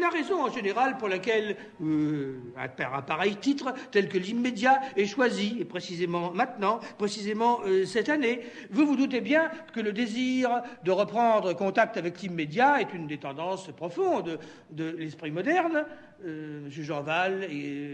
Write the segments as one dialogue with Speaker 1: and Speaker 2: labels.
Speaker 1: la raison en général pour laquelle un pareil titre, tel que l'immédiat, est choisi, et précisément maintenant, précisément cette année. Vous vous doutez bien que le désir de reprendre contact avec l'immédiat est une des tendances profondes de l'esprit moderne. M. Jean Val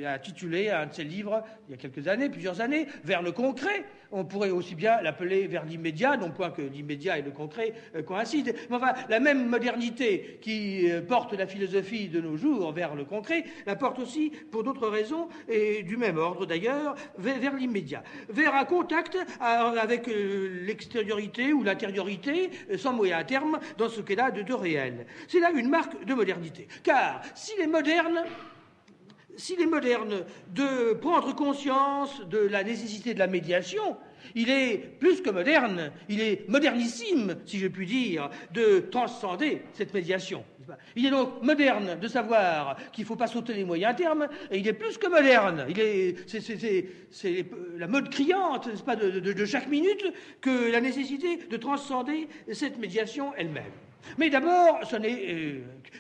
Speaker 1: a titulé un de ses livres, il y a quelques années, plusieurs années, Vers le concret. On pourrait aussi bien l'appeler Vers l'immédiat, non point que l'immédiat et le concret coïncident. Mais enfin, la même modernité qui porte la philosophie de nos jours vers le concret, la porte aussi, pour d'autres raisons, et du même ordre d'ailleurs, vers l'immédiat. Vers un contact avec l'extériorité ou l'intériorité, sans moyen à terme, dans ce qu'est là de réel. C'est là une marque de modernité. Car s'il est moderne de prendre conscience de la nécessité de la médiation, il est plus que moderne, il est modernissime, si je puis dire, de transcender cette médiation. Il est donc moderne de savoir qu'il ne faut pas sauter les moyens à terme, et il est plus que moderne. C'est la mode criante, n'est-ce pas, de chaque minute, que la nécessité de transcender cette médiation elle-même. Mais d'abord,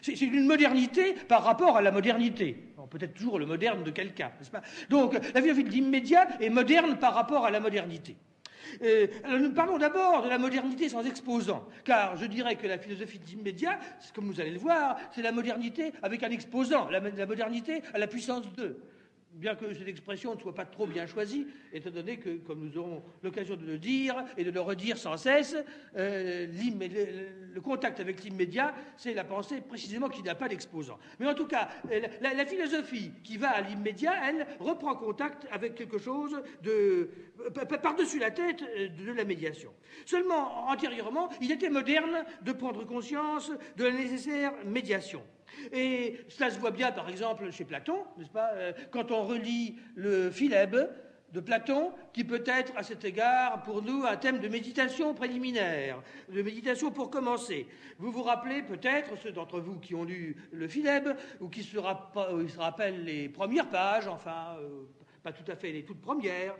Speaker 1: c'est une modernité par rapport à la modernité. Peut-être toujours le moderne de quelqu'un, n'est-ce pas? Donc, la philosophie de l'immédiat est moderne par rapport à la modernité. Alors nous parlons d'abord de la modernité sans exposant, car je dirais que la philosophie de l'immédiat, comme vous allez le voir, c'est la modernité avec un exposant, la modernité à la puissance 2. Bien que cette expression ne soit pas trop bien choisie, étant donné que, comme nous aurons l'occasion de le dire et de le redire sans cesse, le contact avec l'immédiat, c'est la pensée précisément qui n'a pas d'exposant. Mais en tout cas, la philosophie qui va à l'immédiat, elle, reprend contact avec quelque chose par-dessus la tête de la médiation. Seulement, antérieurement, il était moderne de prendre conscience de la nécessaire médiation. Et cela se voit bien, par exemple, chez Platon, n'est-ce pas, quand on relit le Philèbe de Platon, qui peut être, à cet égard, pour nous, un thème de méditation préliminaire, de méditation pour commencer. Vous vous rappelez peut-être, ceux d'entre vous qui ont lu le Philèbe, ou qui se rappellent les premières pages, enfin... pas tout à fait les toutes premières,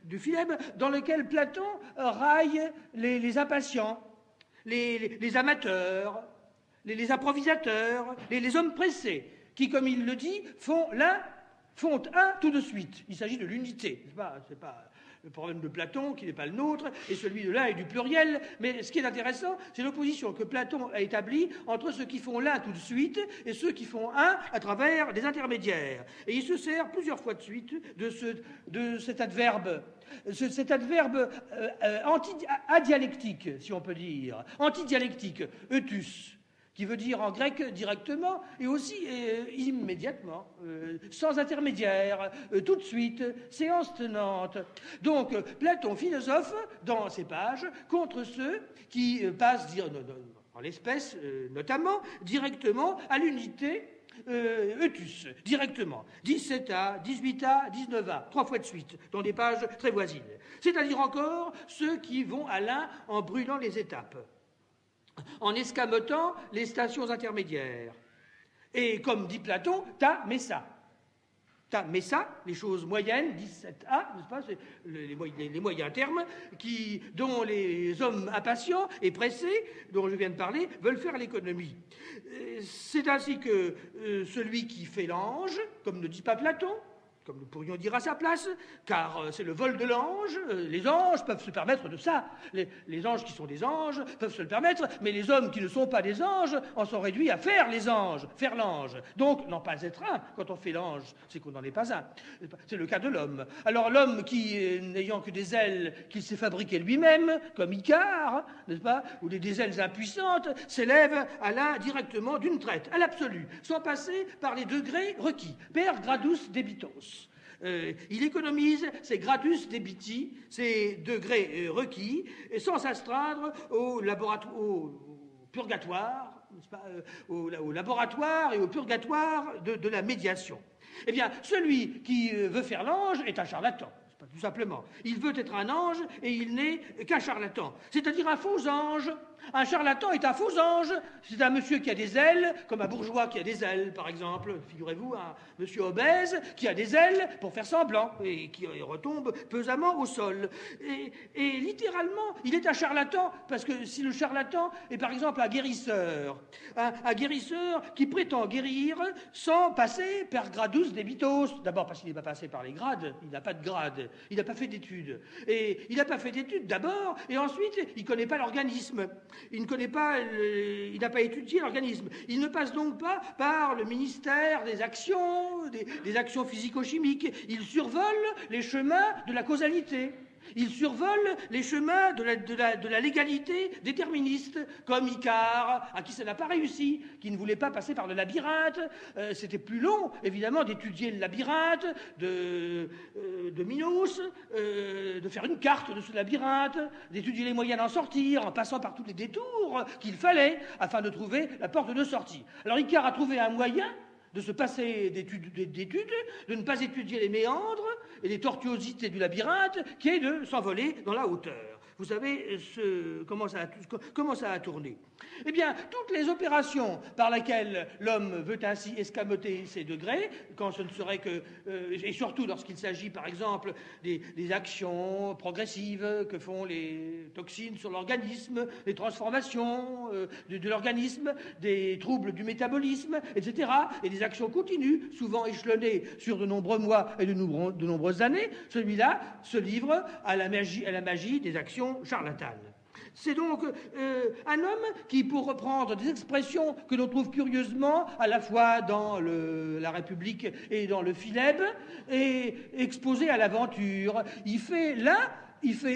Speaker 1: du Philèbe, dans lequel Platon raille les impatients, les amateurs, les improvisateurs, les hommes pressés, qui, comme il le dit, font un tout de suite. Il s'agit de l'unité. C'est pas le problème de Platon, qui n'est pas le nôtre, et celui de l'un et du pluriel. Mais ce qui est intéressant, c'est l'opposition que Platon a établie entre ceux qui font l'un tout de suite et ceux qui font un à travers des intermédiaires. Et il se sert plusieurs fois de suite de cet adverbe. Cet adverbe adialectique, si on peut dire, antidialectique, eutus, qui veut dire en grec directement et aussi immédiatement, sans intermédiaire, tout de suite, séance tenante. Donc, Platon, philosophe, dans ses pages, contre ceux qui passent, en l'espèce notamment, directement à l'unité eutus, directement. 17a, 18a, 19a, 3 fois de suite, dans des pages très voisines. C'est-à-dire encore ceux qui vont à l'un en brûlant les étapes, en escamotant les stations intermédiaires. Et comme dit Platon, ta messa. Ta messa, les choses moyennes, 17a, n'est-ce pas, c'est les moyens termes, dont les hommes impatients et pressés, dont je viens de parler, veulent faire l'économie. C'est ainsi que celui qui fait l'ange, comme ne dit pas Platon, comme nous pourrions dire à sa place, car c'est le vol de l'ange. Les anges peuvent se permettre de ça. Les anges qui sont des anges peuvent se le permettre, mais les hommes qui ne sont pas des anges en sont réduits à faire les anges, faire l'ange. Donc, n'en pas être un, quand on fait l'ange, c'est qu'on n'en est pas un. C'est le cas de l'homme. Alors, l'homme qui, n'ayant que des ailes qu'il s'est fabriquées lui-même, comme Icare, n'est-ce pas, ou des ailes impuissantes, s'élève à l'un directement d'une traite, à l'absolu, sans passer par les degrés requis. Per gradus debitos. Il économise ses gradus debiti, ses degrés requis, sans s'astreindre au purgatoire, n'est-ce pas, au laboratoire et au purgatoire de la médiation. Eh bien, celui qui veut faire l'ange est un charlatan. Tout simplement. Il veut être un ange et il n'est qu'un charlatan. C'est-à-dire un faux ange Un charlatan est un faux ange. C'est un monsieur qui a des ailes, comme un bourgeois qui a des ailes, par exemple. Figurez-vous, un monsieur obèse qui a des ailes pour faire semblant et qui retombe pesamment au sol. Et littéralement, il est un charlatan parce que si le charlatan est par exemple un guérisseur qui prétend guérir sans passer par gradus debitos, d'abord parce qu'il n'est pas passé par les grades, il n'a pas de grade, il n'a pas fait d'études. Et il n'a pas fait d'études d'abord, et ensuite, il ne connaît pas l'organisme. Il n'a pas étudié l'organisme. Il ne passe donc pas par le ministère des actions, des actions physico-chimiques. Il survole les chemins de la causalité. Il survole les chemins de la légalité déterministe, comme Icare, à qui ça n'a pas réussi, qui ne voulait pas passer par le labyrinthe. C'était plus long, évidemment, d'étudier le labyrinthe de Minos, de faire une carte de ce labyrinthe, d'étudier les moyens d'en sortir, en passant par tous les détours qu'il fallait, afin de trouver la porte de sortie. Alors Icare a trouvé un moyen de se passer d'études, de ne pas étudier les méandres et les tortuosités du labyrinthe, qui est de s'envoler dans la hauteur. Vous savez comment ça a tourné. Eh bien, toutes les opérations par lesquelles l'homme veut ainsi escamoter ses degrés, quand ce ne serait que, et surtout lorsqu'il s'agit par exemple des actions progressives que font les toxines sur l'organisme, les transformations de l'organisme, des troubles du métabolisme, etc., et des actions continues, souvent échelonnées sur de nombreux mois et de nombreuses années, celui-là se livre à la magie des actions charlatanes. C'est donc un homme qui, pour reprendre des expressions que l'on trouve curieusement à la fois dans la République et dans le Philèbe, est exposé à l'aventure. Il fait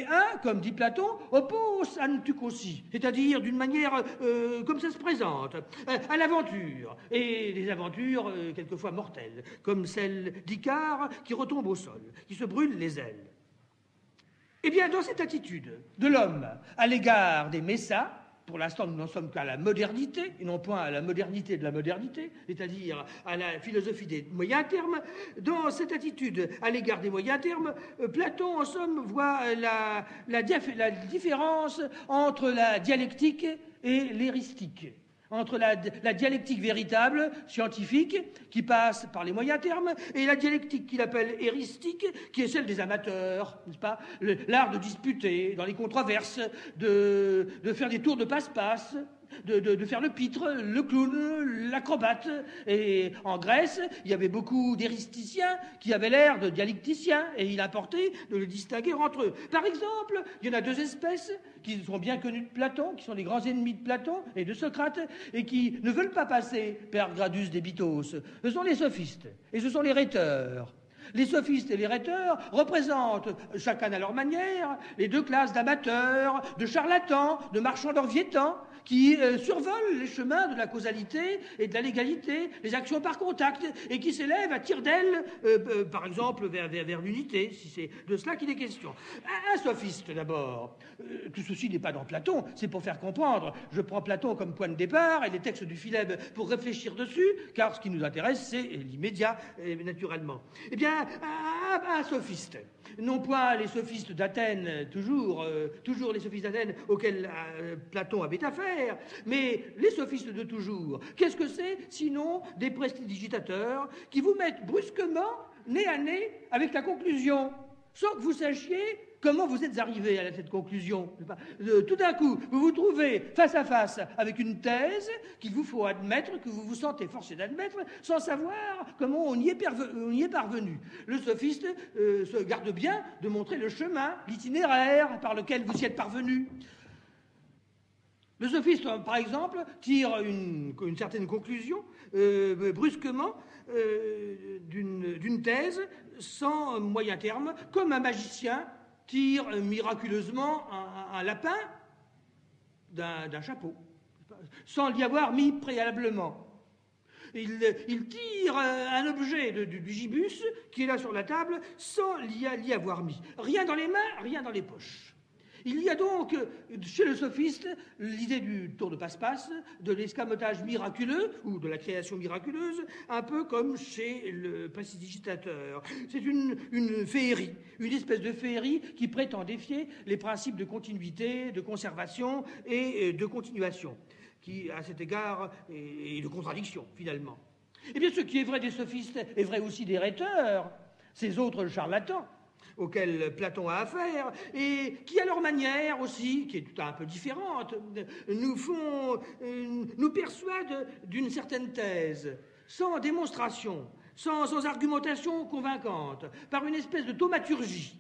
Speaker 1: un, comme dit Platon, opos antucosi, c'est-à-dire d'une manière comme ça se présente, à l'aventure, et des aventures quelquefois mortelles, comme celle d'Icare qui retombe au sol, qui se brûle les ailes. Eh bien, dans cette attitude de l'homme à l'égard des messas, pour l'instant, nous n'en sommes qu'à la modernité, et non point à la modernité de la modernité, c'est-à-dire à la philosophie des moyens termes. Dans cette attitude à l'égard des moyens termes, Platon, en somme, voit la différence entre la dialectique et l'éristique, entre la dialectique véritable, scientifique, qui passe par les moyens termes, et la dialectique qu'il appelle éristique, qui est celle des amateurs, n'est-ce pas? L'art de disputer, dans les controverses, de faire des tours de passe-passe, de faire le pitre, le clown, l'acrobate. Et en Grèce, il y avait beaucoup d'éristiciens qui avaient l'air de dialecticiens, et il importait de le distinguer entre eux. Par exemple, il y en a deux espèces qui sont bien connues de Platon, qui sont les grands ennemis de Platon et de Socrate, et qui ne veulent pas passer per gradus debitos. Ce sont les sophistes, et ce sont les rhéteurs. Les sophistes et les rhéteurs représentent, chacun à leur manière, les deux classes d'amateurs, de charlatans, de marchands d'orviétans, qui survolent les chemins de la causalité et de la légalité, les actions par contact, et qui s'élèvent à tire d'aile, par exemple, vers l'unité, si c'est de cela qu'il est question. Un sophiste, d'abord. Tout ceci n'est pas dans Platon, c'est pour faire comprendre. Je prends Platon comme point de départ et les textes du Philèbe pour réfléchir dessus, car ce qui nous intéresse, c'est l'immédiat, naturellement. Eh bien, un sophiste. Non point les sophistes d'Athènes, toujours les sophistes d'Athènes auxquels Platon avait affaire, mais les sophistes de toujours. Qu'est-ce que c'est, sinon des prestidigitateurs qui vous mettent brusquement, nez à nez, avec la conclusion, sans que vous sachiez comment vous êtes arrivé à cette conclusion. Tout d'un coup, vous vous trouvez face à face avec une thèse qu'il vous faut admettre, que vous vous sentez forcé d'admettre, sans savoir comment on y est parvenu. Le sophiste se garde bien de montrer le chemin, l'itinéraire par lequel vous y êtes parvenu. Le sophiste, par exemple, tire une certaine conclusion brusquement d'une thèse sans moyen terme, comme un magicien tire miraculeusement un lapin d'un chapeau, sans l'y avoir mis préalablement. Il tire un objet du gibus qui est là sur la table sans l'y avoir mis. Rien dans les mains, rien dans les poches. Il y a donc, chez le sophiste, l'idée du tour de passe-passe, de l'escamotage miraculeux, ou de la création miraculeuse, un peu comme chez le prestidigitateur. C'est une féerie, une espèce de féerie qui prétend défier les principes de continuité, de conservation et de continuation, qui, à cet égard, est de contradiction, finalement. Eh bien, ce qui est vrai des sophistes est vrai aussi des rhéteurs, ces autres charlatans, auxquels Platon a affaire, et qui, à leur manière aussi, qui est tout un peu différente, nous persuadent d'une certaine thèse, sans démonstration, sans argumentation convaincante, par une espèce de thaumaturgie,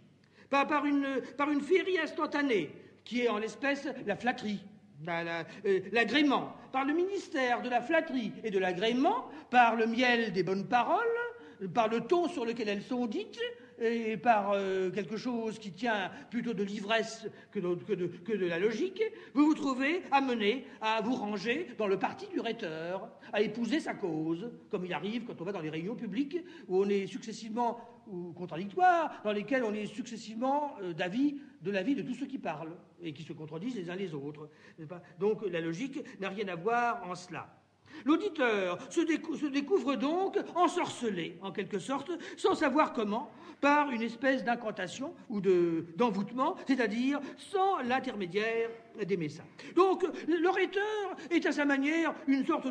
Speaker 1: par une féerie instantanée, qui est en l'espèce la flatterie, l'agrément, par le ministère de la flatterie et de l'agrément, par le miel des bonnes paroles, par le ton sur lequel elles sont dites, et par quelque chose qui tient plutôt de l'ivresse que de la logique, vous vous trouvez amené à vous ranger dans le parti du rhéteur, à épouser sa cause, comme il arrive quand on va dans les réunions publiques où on est successivement, ou contradictoires, dans lesquelles on est successivement de l'avis de tous ceux qui parlent et qui se contredisent les uns les autres. Donc la logique n'a rien à voir en cela. L'auditeur se découvre donc ensorcelé, en quelque sorte, sans savoir comment, par une espèce d'incantation ou d'envoûtement, c'est-à-dire sans l'intermédiaire des messages. Donc, le rhéteur est à sa manière une sorte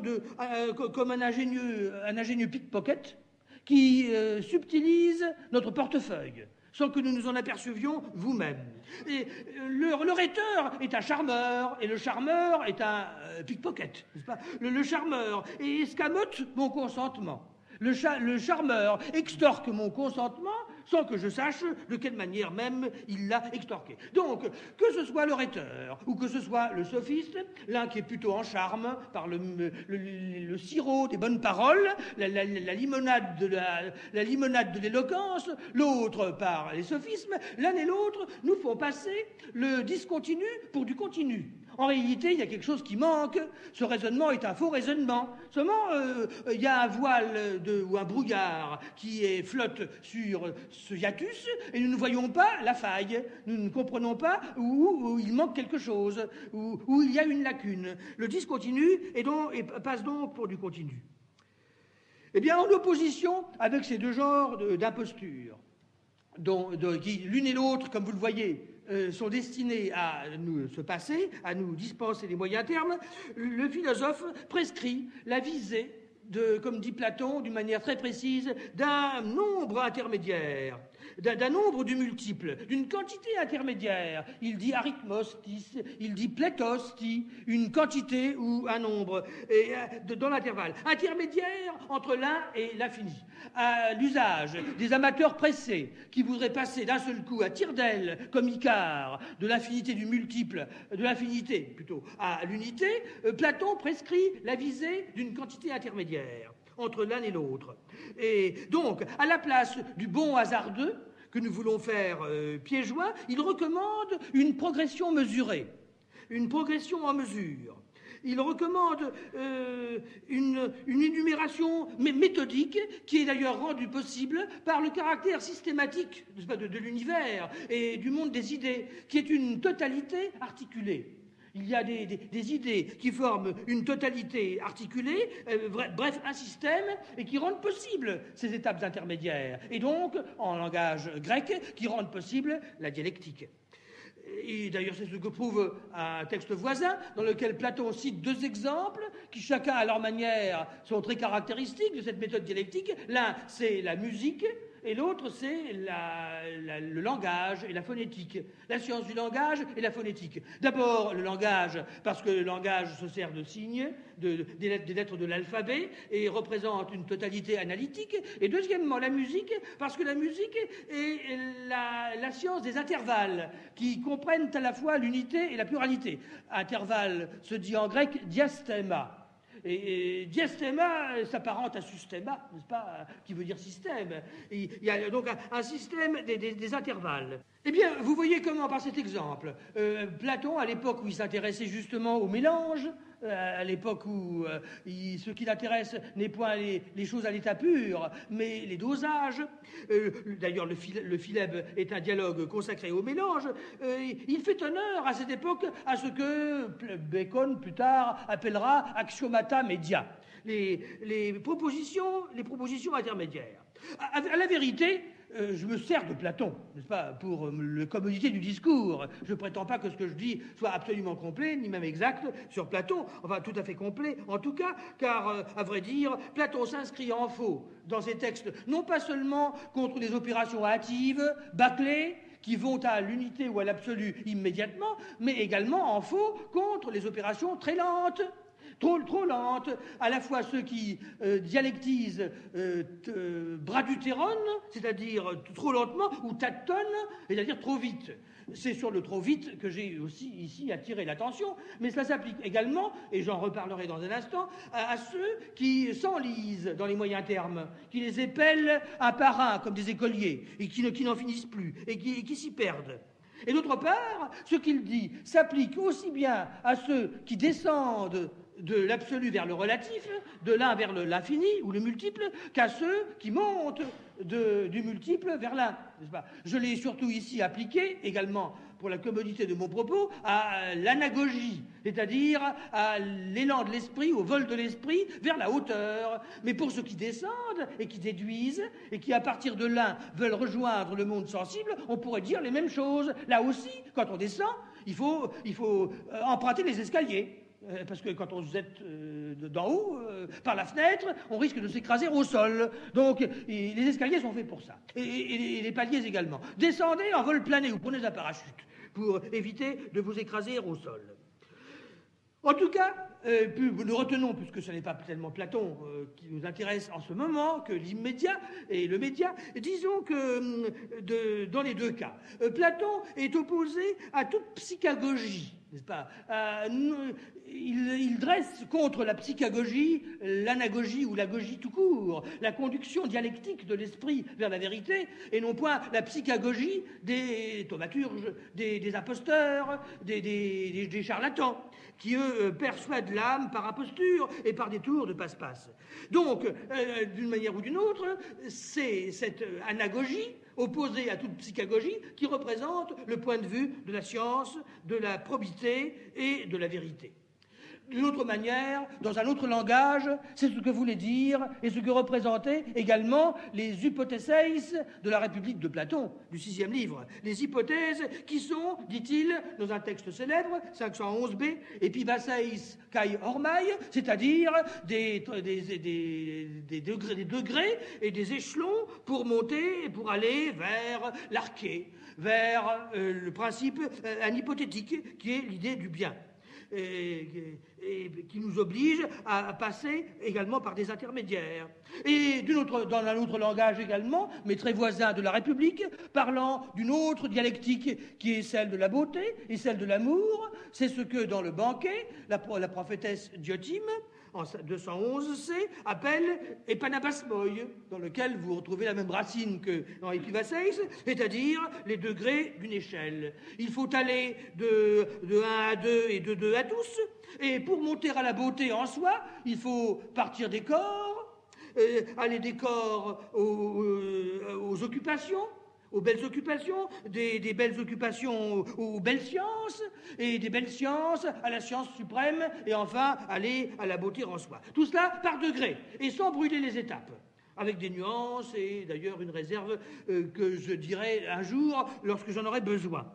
Speaker 1: comme un ingénieux pickpocket qui subtilise notre portefeuille, sans que nous nous en apercevions vous-même. Et le rhéteur est un charmeur, et le charmeur est un pickpocket, n'est-ce pas? Le charmeur escamote mon consentement. Le charmeur extorque mon consentement sans que je sache de quelle manière même il l'a extorqué. Donc, que ce soit le rhéteur ou que ce soit le sophiste, l'un qui est plutôt en charme par le sirop des bonnes paroles, la limonade de l'éloquence, l'autre par les sophismes, l'un et l'autre nous font passer le discontinu pour du continu. En réalité, il y a quelque chose qui manque. Ce raisonnement est un faux raisonnement. Seulement, il y a un voile ou un brouillard qui flotte sur ce hiatus et nous ne voyons pas la faille. Nous ne comprenons pas où il manque quelque chose, où il y a une lacune. Le discontinu passe donc pour du continu. Eh bien, en opposition avec ces deux genres d'imposture, qui l'une et l'autre, comme vous le voyez, sont destinés à nous se passer, à nous dispenser des moyens termes, le philosophe prescrit la visée, comme dit Platon, d'une manière très précise, d'un nombre intermédiaire, d'un nombre du multiple, d'une quantité intermédiaire. Il dit arithmostis, il dit plétosti, une quantité ou un nombre, dans l'intervalle. Intermédiaire entre l'un et l'infini. À l'usage des amateurs pressés qui voudraient passer d'un seul coup à tire-d'aile, comme Icare, de l'infinité du multiple, de l'infinité plutôt, à l'unité, Platon prescrit la visée d'une quantité intermédiaire entre l'un et l'autre. Et donc, à la place du bon hasardeux que nous voulons faire pieds joints, il recommande une progression mesurée, une progression en mesure. Il recommande une énumération méthodique qui est d'ailleurs rendue possible par le caractère systématique de l'univers et du monde des idées, qui est une totalité articulée. Il y a des idées qui forment une totalité articulée, bref, un système, et qui rendent possible ces étapes intermédiaires. Et donc, en langage grec, qui rendent possible la dialectique. Et d'ailleurs, c'est ce que prouve un texte voisin dans lequel Platon cite deux exemples qui, chacun à leur manière, sont très caractéristiques de cette méthode dialectique. L'un, c'est la musique, et l'autre, c'est le langage et la phonétique. La science du langage et la phonétique. D'abord, le langage, parce que le langage se sert de signes, des lettres de l'alphabet, et représente une totalité analytique. Et deuxièmement, la musique, parce que la musique est la science des intervalles, qui comprennent à la fois l'unité et la pluralité. Intervalle se dit en grec diastema. Et diastema s'apparente à systema, n'est-ce pas, qui veut dire système. Il y a donc un système des intervalles. Eh bien, vous voyez comment, par cet exemple, Platon, à l'époque où il s'intéressait justement au mélange, à l'époque où ce qui l'intéresse n'est point les choses à l'état pur, mais les dosages. D'ailleurs, le philèbe est un dialogue consacré au mélange. Il fait honneur à cette époque à ce que Bacon, plus tard, appellera axiomata media, les propositions intermédiaires. À la vérité, je me sers de Platon, n'est-ce pas, pour la commodité du discours. Je ne prétends pas que ce que je dis soit absolument complet, ni même exact sur Platon, enfin tout à fait complet en tout cas, car, à vrai dire, Platon s'inscrit en faux dans ses textes, non pas seulement contre des opérations hâtives, bâclées, qui vont à l'unité ou à l'absolu immédiatement, mais également en faux contre les opérations très lentes. Trop lente, à la fois ceux qui dialectisent bradutéron, c'est-à-dire trop lentement, ou tâtonnent, c'est-à-dire trop vite. C'est sur le trop vite que j'ai aussi ici attiré l'attention, mais cela s'applique également, et j'en reparlerai dans un instant, à ceux qui s'enlisent dans les moyens termes, qui les épellent un par un comme des écoliers, et qui n'en finissent plus, et qui s'y perdent. Et d'autre part, ce qu'il dit s'applique aussi bien à ceux qui descendent de l'absolu vers le relatif, de l'un vers l'infini ou le multiple, qu'à ceux qui montent du multiple vers l'un. Je l'ai surtout ici appliqué, également pour la commodité de mon propos, à l'anagogie, c'est-à-dire à l'élan de l'esprit, au vol de l'esprit vers la hauteur. Mais pour ceux qui descendent et qui déduisent, et qui à partir de l'un veulent rejoindre le monde sensible, on pourrait dire les mêmes choses. Là aussi, quand on descend, il faut emprunter les escaliers. Parce que quand on se jette d'en haut, par la fenêtre, on risque de s'écraser au sol. Donc, les escaliers sont faits pour ça. Et les paliers également. Descendez en vol plané ou prenez un parachute pour éviter de vous écraser au sol. En tout cas, nous retenons, puisque ce n'est pas tellement Platon qui nous intéresse en ce moment, que l'immédiat et le média, disons que dans les deux cas, Platon est opposé à toute psychagogie, n'est-ce pas? Il dresse contre la psychagogie l'anagogie ou l'agogie tout court, la conduction dialectique de l'esprit vers la vérité, et non point la psychagogie des thaumaturges, des imposteurs, des charlatans, qui, eux, persuadent l'âme par imposture et par des tours de passe-passe. Donc, d'une manière ou d'une autre, c'est cette anagogie opposée à toute psychagogie qui représente le point de vue de la science, de la probité et de la vérité. D'une autre manière, dans un autre langage, c'est ce que voulait dire et ce que représentaient également les hypothèses de la République de Platon, du 6e livre. Les hypothèses qui sont, dit-il, dans un texte célèbre, 511b, epibasseis kai hormai, c'est-à-dire des degrés et des échelons pour monter et pour aller vers l'arché, vers le principe anhypothétique qui est l'idée du bien. Et qui nous oblige à passer également par des intermédiaires. Et dans un autre langage également, mais très voisin de la République, parlant d'une autre dialectique qui est celle de la beauté et celle de l'amour, c'est ce que dans le banquet, la prophétesse Diotime, en 211c, appelle epanabasmoi, dans lequel vous retrouvez la même racine que dans epibasseis, c'est-à-dire les degrés d'une échelle. Il faut aller de 1 à 2 et de 2 à 12, et pour monter à la beauté en soi, il faut partir des corps, aller des corps aux occupations, aux belles occupations, des belles occupations aux belles sciences, et des belles sciences à la science suprême, et enfin aller à la beauté en soi. Tout cela par degrés, et sans brûler les étapes, avec des nuances, et d'ailleurs une réserve que je dirai un jour lorsque j'en aurai besoin.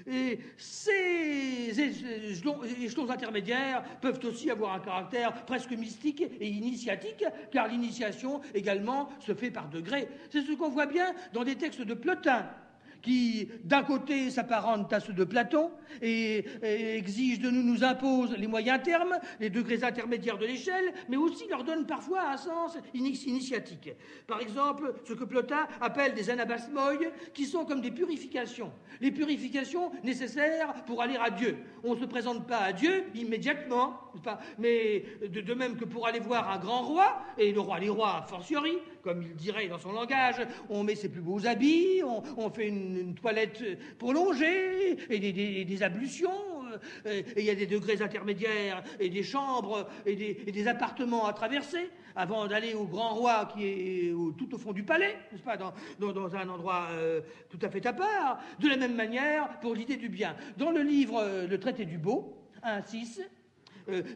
Speaker 1: Et ces échelons intermédiaires peuvent aussi avoir un caractère presque mystique et initiatique, car l'initiation également se fait par degrés. C'est ce qu'on voit bien dans des textes de Plotin, qui, d'un côté, s'apparentent à ceux de Platon et exigent de nous imposent les moyens termes, les degrés intermédiaires de l'échelle, mais aussi leur donnent parfois un sens initiatique. Par exemple, ce que Plotin appelle des anabasmoi, qui sont comme des purifications. Les purifications nécessaires pour aller à Dieu. On ne se présente pas à Dieu immédiatement, mais de même que pour aller voir un grand roi, et les rois a fortiori, comme il dirait dans son langage, on met ses plus beaux habits, on fait une toilette prolongée et des ablutions et il y a des degrés intermédiaires, et des chambres, et des appartements à traverser, avant d'aller au grand roi qui est tout au fond du palais, n'est-ce pas, dans un endroit tout à fait à part. De la même manière, pour l'idée du bien. Dans le livre Le traité du beau, 1.6,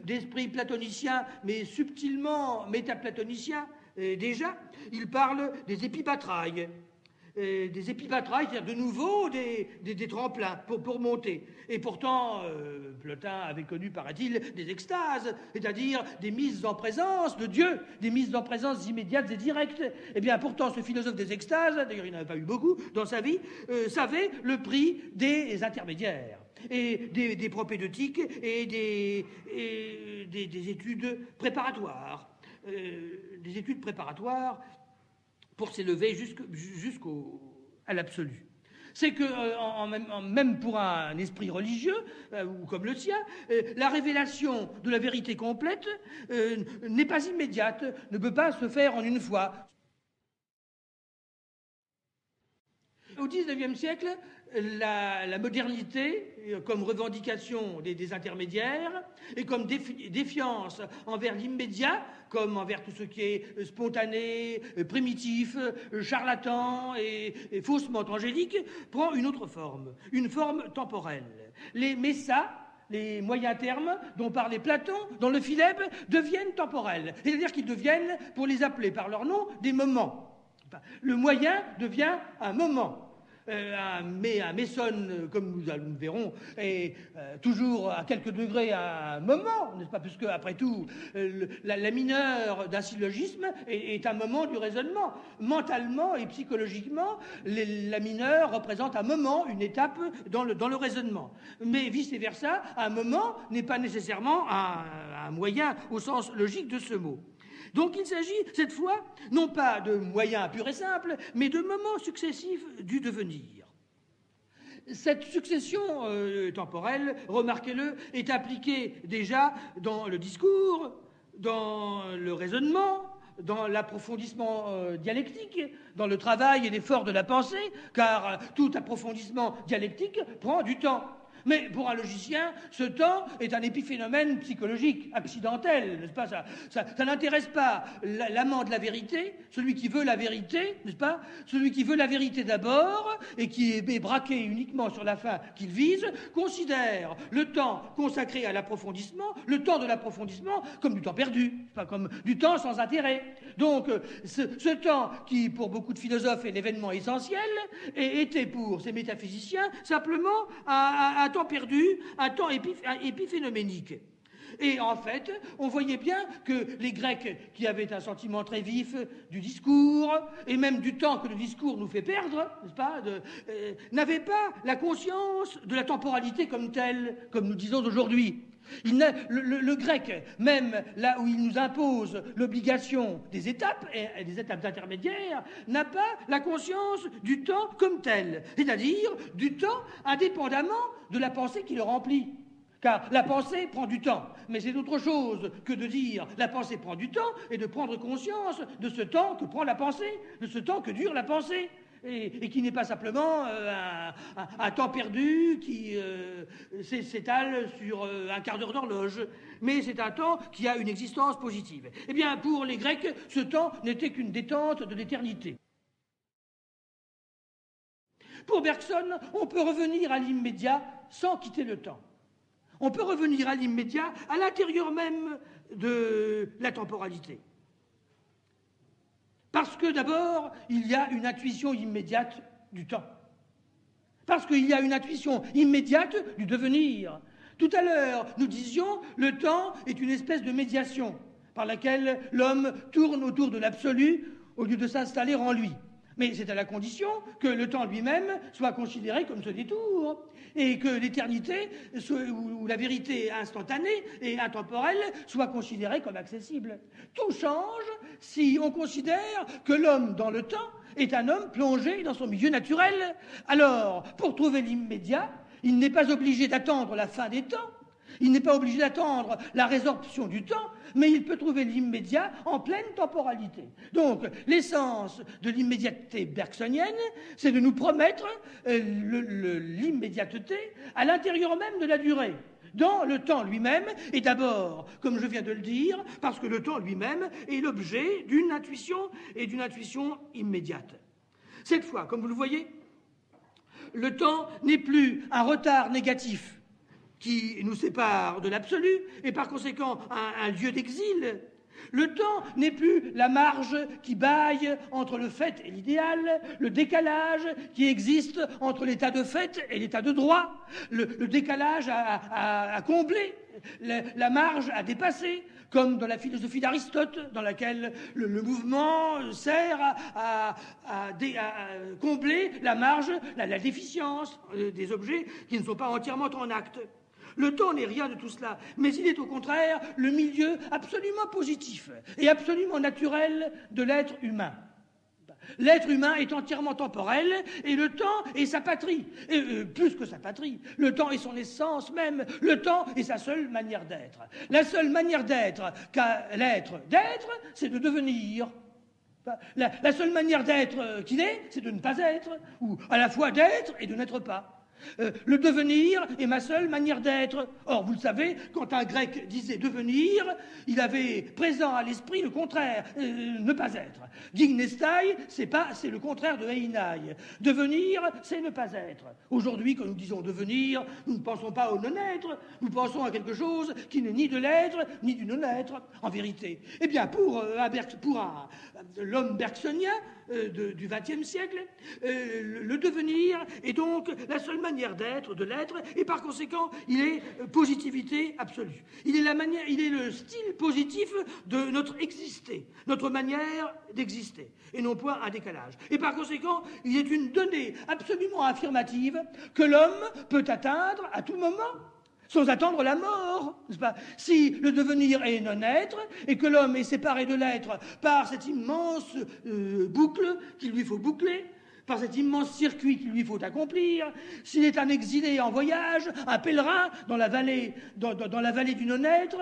Speaker 1: d'esprit platonicien, mais subtilement métaplatonicien, déjà, il parle des épibatrailles. Des épibatrailles, c'est-à-dire de nouveau des tremplins pour monter. Et pourtant, Plotin avait connu, paraît-il, des extases, c'est-à-dire des mises en présence de Dieu, des mises en présence immédiates et directes. Eh bien, pourtant, ce philosophe des extases, d'ailleurs il n'en avait pas eu beaucoup dans sa vie, savait le prix des intermédiaires et des propédeutiques et des études préparatoires. Des études préparatoires pour s'élever à l'absolu. C'est que, même pour un esprit religieux, ou comme le sien, la révélation de la vérité complète n'est pas immédiate, ne peut pas se faire en une fois. Au XIXe siècle, la modernité, comme revendication des intermédiaires, et comme défiance envers l'immédiat, comme envers tout ce qui est spontané, primitif, charlatan et faussement angélique, prend une autre forme, une forme temporelle. Les messas, les moyens termes dont parlait Platon dans le Philèbe, deviennent temporels. C'est-à-dire qu'ils deviennent, pour les appeler par leur nom, des moments. Le moyen devient un moment. Un messone, comme nous verrons, est toujours à quelques degrés à un moment, n'est-ce pas? Puisque, après tout, la mineure d'un syllogisme est un moment du raisonnement. Mentalement et psychologiquement, la mineure représente un moment, une étape dans le raisonnement. Mais vice-versa, un moment n'est pas nécessairement un moyen au sens logique de ce mot. Donc il s'agit, cette fois, non pas de moyens purs et simples, mais de moments successifs du devenir. Cette succession temporelle, remarquez-le, est appliquée déjà dans le discours, dans le raisonnement, dans l'approfondissement dialectique, dans le travail et l'effort de la pensée, car tout approfondissement dialectique prend du temps. Mais pour un logicien, ce temps est un épiphénomène psychologique, accidentel, n'est-ce pas? Ça n'intéresse pas l'amant de la vérité, celui qui veut la vérité, n'est-ce pas? Celui qui veut la vérité d'abord et qui est braqué uniquement sur la fin qu'il vise, considère le temps consacré à l'approfondissement, le temps de l'approfondissement, comme du temps perdu, pas comme du temps sans intérêt. Donc, ce temps qui, pour beaucoup de philosophes, est l'événement essentiel, était pour ces métaphysiciens simplement un temps perdu, un temps épiphénoménique. Et en fait, on voyait bien que les Grecs, qui avaient un sentiment très vif du discours, et même du temps que le discours nous fait perdre, n'est-ce pas, n'avaient pas la conscience de la temporalité comme telle, comme nous disons aujourd'hui. Le grec, même là où il nous impose l'obligation des étapes et des étapes intermédiaires, n'a pas la conscience du temps comme tel, c'est-à-dire du temps indépendamment de la pensée qui le remplit. Car la pensée prend du temps, mais c'est autre chose que de dire la pensée prend du temps et de prendre conscience de ce temps que prend la pensée, de ce temps que dure la pensée. Et qui n'est pas simplement un temps perdu qui s'étale sur un quart d'heure d'horloge, mais c'est un temps qui a une existence positive. Eh bien, pour les Grecs, ce temps n'était qu'une détente de l'éternité. Pour Bergson, on peut revenir à l'immédiat sans quitter le temps. On peut revenir à l'immédiat à l'intérieur même de la temporalité. Parce que d'abord, il y a une intuition immédiate du temps. Parce qu'il y a une intuition immédiate du devenir. Tout à l'heure, nous disions, le temps est une espèce de médiation par laquelle l'homme tourne autour de l'absolu au lieu de s'installer en lui. Mais c'est à la condition que le temps lui-même soit considéré comme ce détour et que l'éternité ou la vérité instantanée et intemporelle soit considérée comme accessible. Tout change si on considère que l'homme dans le temps est un homme plongé dans son milieu naturel. Alors, pour trouver l'immédiat, il n'est pas obligé d'attendre la fin des temps, Il n'est pas obligé d'attendre la résorption du temps, mais il peut trouver l'immédiat en pleine temporalité. Donc, l'essence de l'immédiateté bergsonienne, c'est de nous promettre l'immédiateté à l'intérieur même de la durée, dans le temps lui-même, et d'abord, comme je viens de le dire, parce que le temps lui-même est l'objet d'une intuition et d'une intuition immédiate. Cette fois, comme vous le voyez, le temps n'est plus un retard négatif qui nous sépare de l'absolu et par conséquent un lieu d'exil. Le temps n'est plus la marge qui bâille entre le fait et l'idéal, le décalage qui existe entre l'état de fait et l'état de droit, le décalage à combler, la marge à dépasser, comme dans la philosophie d'Aristote, dans laquelle le mouvement sert à combler la marge, la déficience des objets qui ne sont pas entièrement en acte. Le temps n'est rien de tout cela, mais il est au contraire le milieu absolument positif et absolument naturel de l'être humain. L'être humain est entièrement temporel et le temps est sa patrie. Et plus que sa patrie, le temps est son essence même. Le temps est sa seule manière d'être. La seule manière d'être qu'a l'être d'être, c'est de devenir. La seule manière d'être qu'il est, c'est de ne pas être, ou à la fois d'être et de n'être pas. Le devenir est ma seule manière d'être. Or, vous le savez, quand un grec disait devenir, il avait présent à l'esprit le contraire, ne pas être. Gignestai, c'est le contraire de einai. Devenir, c'est ne pas être. Aujourd'hui, quand nous disons devenir, nous ne pensons pas au non-être, nous pensons à quelque chose qui n'est ni de l'être, ni du non-être, en vérité. Eh bien, pour l'homme bergsonien du XXe siècle, le devenir est donc la seule manière d'être, de l'être, et par conséquent, il est positivité absolue. Il est le style positif de notre exister, notre manière d'exister, et non point un décalage. Et par conséquent, il est une donnée absolument affirmative que l'homme peut atteindre à tout moment, sans attendre la mort, n'est-ce pas? Si le devenir est non-être, et que l'homme est séparé de l'être par cette immense boucle qu'il lui faut boucler, par cet immense circuit qu'il lui faut accomplir, s'il est un exilé en voyage, un pèlerin dans la vallée du non-être,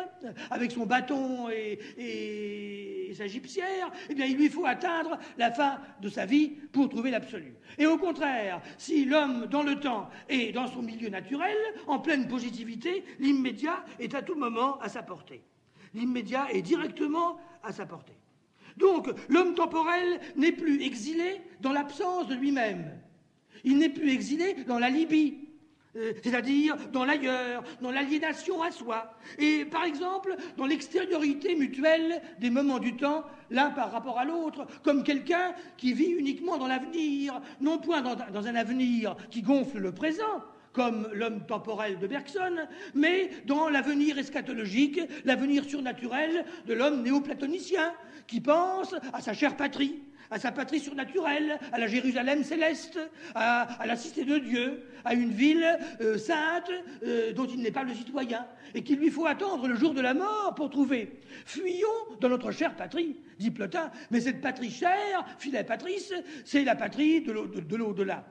Speaker 1: avec son bâton et sa gypsière, eh bien il lui faut atteindre la fin de sa vie pour trouver l'absolu. Et au contraire, si l'homme dans le temps est dans son milieu naturel, en pleine positivité, l'immédiat est à tout moment à sa portée. L'immédiat est directement à sa portée. Donc, l'homme temporel n'est plus exilé dans l'absence de lui-même. Il n'est plus exilé dans la Libye, c'est-à-dire dans l'ailleurs, dans l'aliénation à soi. Et par exemple, dans l'extériorité mutuelle des moments du temps, l'un par rapport à l'autre, comme quelqu'un qui vit uniquement dans l'avenir, non point dans un avenir qui gonfle le présent, comme l'homme temporel de Bergson, mais dans l'avenir eschatologique, l'avenir surnaturel de l'homme néoplatonicien, qui pense à sa chère patrie, à sa patrie surnaturelle, à la Jérusalem céleste, à la cité de Dieu, à une ville sainte dont il n'est pas le citoyen, et qu'il lui faut attendre le jour de la mort pour trouver. Fuyons dans notre chère patrie, dit Plotin, mais cette patrie chère, Philae Patris, c'est la patrie de l'au-delà.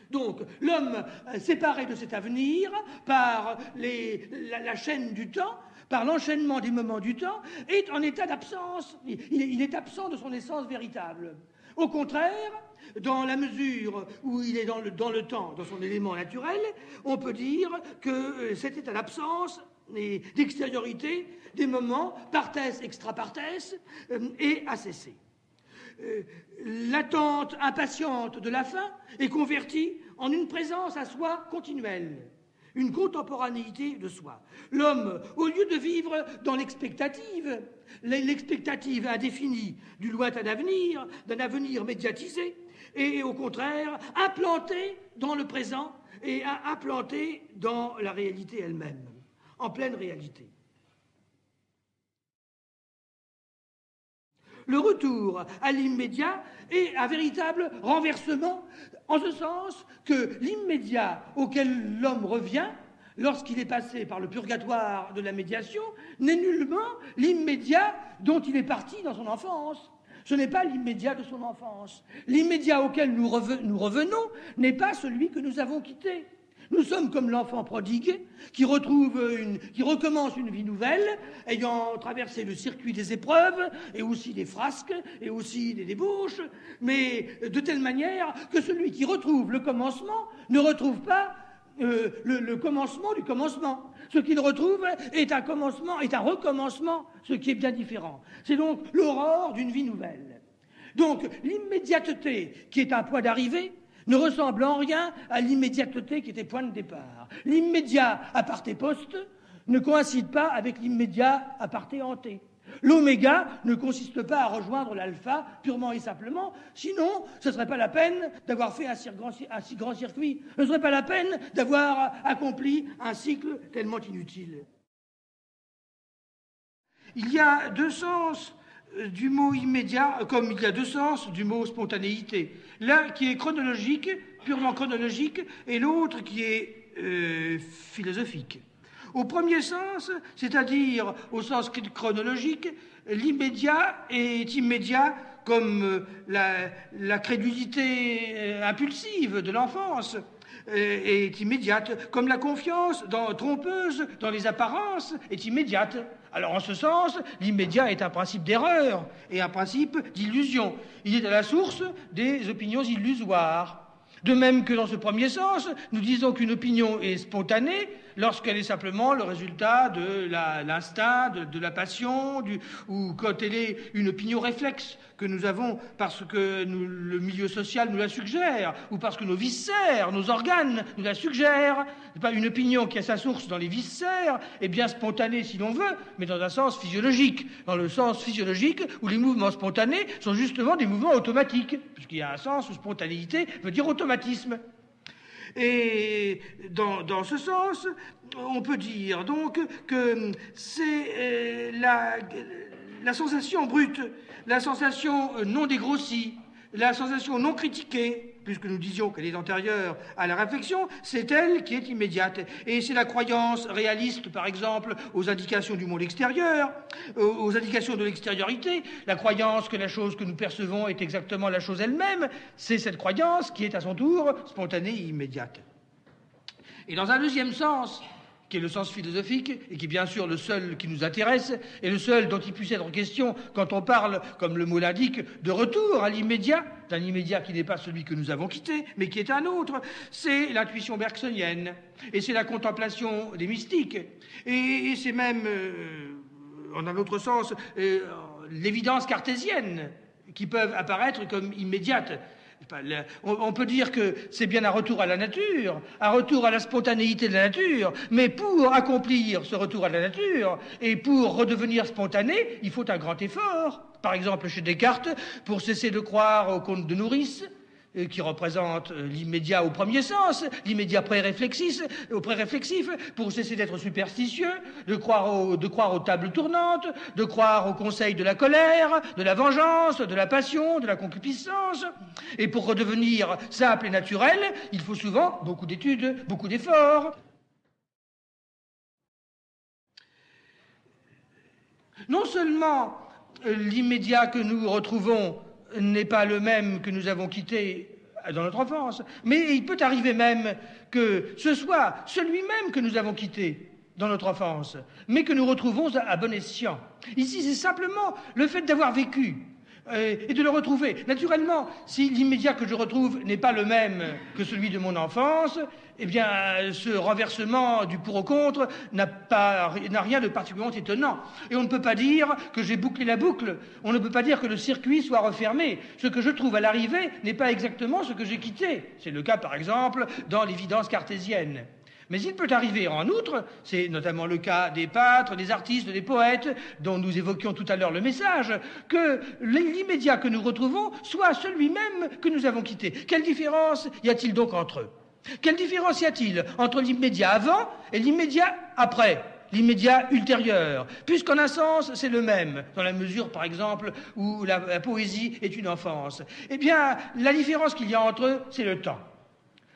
Speaker 1: Donc, l'homme séparé de cet avenir par la chaîne du temps, par l'enchaînement des moments du temps, est en état d'absence. Il est absent de son essence véritable. Au contraire, dans la mesure où il est dans le temps, dans son élément naturel, on peut dire que cet état d'absence et d'extériorité des moments, partes, extra-partes, est à cesser. L'attente impatiente de la fin est convertie en une présence à soi continuelle, une contemporanéité de soi. L'homme, au lieu de vivre dans l'expectative indéfinie du lointain avenir, d'un avenir médiatisé, est au contraire implanté dans le présent et implanté dans la réalité elle-même, en pleine réalité. Le retour à l'immédiat est un véritable renversement, en ce sens que l'immédiat auquel l'homme revient, lorsqu'il est passé par le purgatoire de la médiation, n'est nullement l'immédiat dont il est parti dans son enfance. Ce n'est pas l'immédiat de son enfance. L'immédiat auquel nous revenons n'est pas celui que nous avons quitté. Nous sommes comme l'enfant prodigue qui recommence une vie nouvelle, ayant traversé le circuit des épreuves, et aussi des frasques, et aussi des débauches, mais de telle manière que celui qui retrouve le commencement ne retrouve pas le commencement du commencement. Ce qu'il retrouve est un commencement, est un recommencement, ce qui est bien différent. C'est donc l'aurore d'une vie nouvelle. Donc l'immédiateté, qui est un point d'arrivée, ne ressemble en rien à l'immédiateté qui était point de départ. L'immédiat à parte poste ne coïncide pas avec l'immédiat à parte hanté. L'oméga ne consiste pas à rejoindre l'alpha purement et simplement, sinon ce ne serait pas la peine d'avoir fait un si grand circuit, ce ne serait pas la peine d'avoir accompli un cycle tellement inutile. Il y a deux sens du mot immédiat, comme il y a deux sens du mot spontanéité. L'un qui est chronologique, purement chronologique, et l'autre qui est philosophique. Au premier sens, c'est-à-dire au sens chronologique, l'immédiat est immédiat comme la crédulité impulsive de l'enfance est immédiate, comme la confiance trompeuse dans les apparences est immédiate. Alors en ce sens, l'immédiat est un principe d'erreur et un principe d'illusion. Il est à la source des opinions illusoires. De même que dans ce premier sens, nous disons qu'une opinion est spontanée lorsqu'elle est simplement le résultat de l'instinct, de la passion, ou quand elle est une opinion réflexe que nous avons parce que le milieu social nous la suggère, ou parce que nos viscères, nos organes nous la suggèrent. Pas une opinion qui a sa source dans les viscères est bien spontanée si l'on veut, mais dans un sens physiologique. Dans le sens physiologique où les mouvements spontanés sont justement des mouvements automatiques, puisqu'il y a un sens où spontanéité veut dire automatisme. Et dans ce sens, on peut dire donc que c'est la sensation brute, la sensation non dégrossie, la sensation non critiquée, puisque nous disions qu'elle est antérieure à la réflexion, c'est elle qui est immédiate. Et c'est la croyance réaliste, par exemple, aux indications du monde extérieur, aux indications de l'extériorité, la croyance que la chose que nous percevons est exactement la chose elle-même, c'est cette croyance qui est à son tour spontanée et immédiate. Et dans un deuxième sens, qui est le sens philosophique, et qui est bien sûr le seul qui nous intéresse, et le seul dont il puisse être question quand on parle, comme le mot l'indique, de retour à l'immédiat, d'un immédiat qui n'est pas celui que nous avons quitté, mais qui est un autre, c'est l'intuition bergsonienne, et c'est la contemplation des mystiques, et c'est même, en un autre sens, l'évidence cartésienne, qui peuvent apparaître comme immédiates. On peut dire que c'est bien un retour à la nature, un retour à la spontanéité de la nature, mais pour accomplir ce retour à la nature et pour redevenir spontané, il faut un grand effort. Par exemple, chez Descartes, pour cesser de croire au conte de nourrice, qui représente l'immédiat au premier sens, l'immédiat pré-réflexif, pour cesser d'être superstitieux, de croire aux tables tournantes, de croire aux conseils de la colère, de la vengeance, de la passion, de la concupiscence. Et pour redevenir simple et naturel, il faut souvent beaucoup d'études, beaucoup d'efforts. Non seulement l'immédiat que nous retrouvons n'est pas le même que nous avons quitté dans notre enfance, mais il peut arriver même que ce soit celui-même que nous avons quitté dans notre enfance, mais que nous retrouvons à bon escient. Ici, c'est simplement le fait d'avoir vécu et de le retrouver. Naturellement, si l'immédiat que je retrouve n'est pas le même que celui de mon enfance, eh bien, ce renversement du pour au contre n'a rien de particulièrement étonnant. Et on ne peut pas dire que j'ai bouclé la boucle. On ne peut pas dire que le circuit soit refermé. Ce que je trouve à l'arrivée n'est pas exactement ce que j'ai quitté. C'est le cas, par exemple, dans l'évidence cartésienne. Mais il peut arriver en outre, c'est notamment le cas des peintres, des artistes, des poètes, dont nous évoquions tout à l'heure le message, que l'immédiat que nous retrouvons soit celui-même que nous avons quitté. Quelle différence y a-t-il donc entre eux ? Quelle différence y a-t-il entre l'immédiat avant et l'immédiat après ? L'immédiat ultérieur, puisqu'en un sens, c'est le même, dans la mesure, par exemple, où la poésie est une enfance. Eh bien, la différence qu'il y a entre eux, c'est le temps.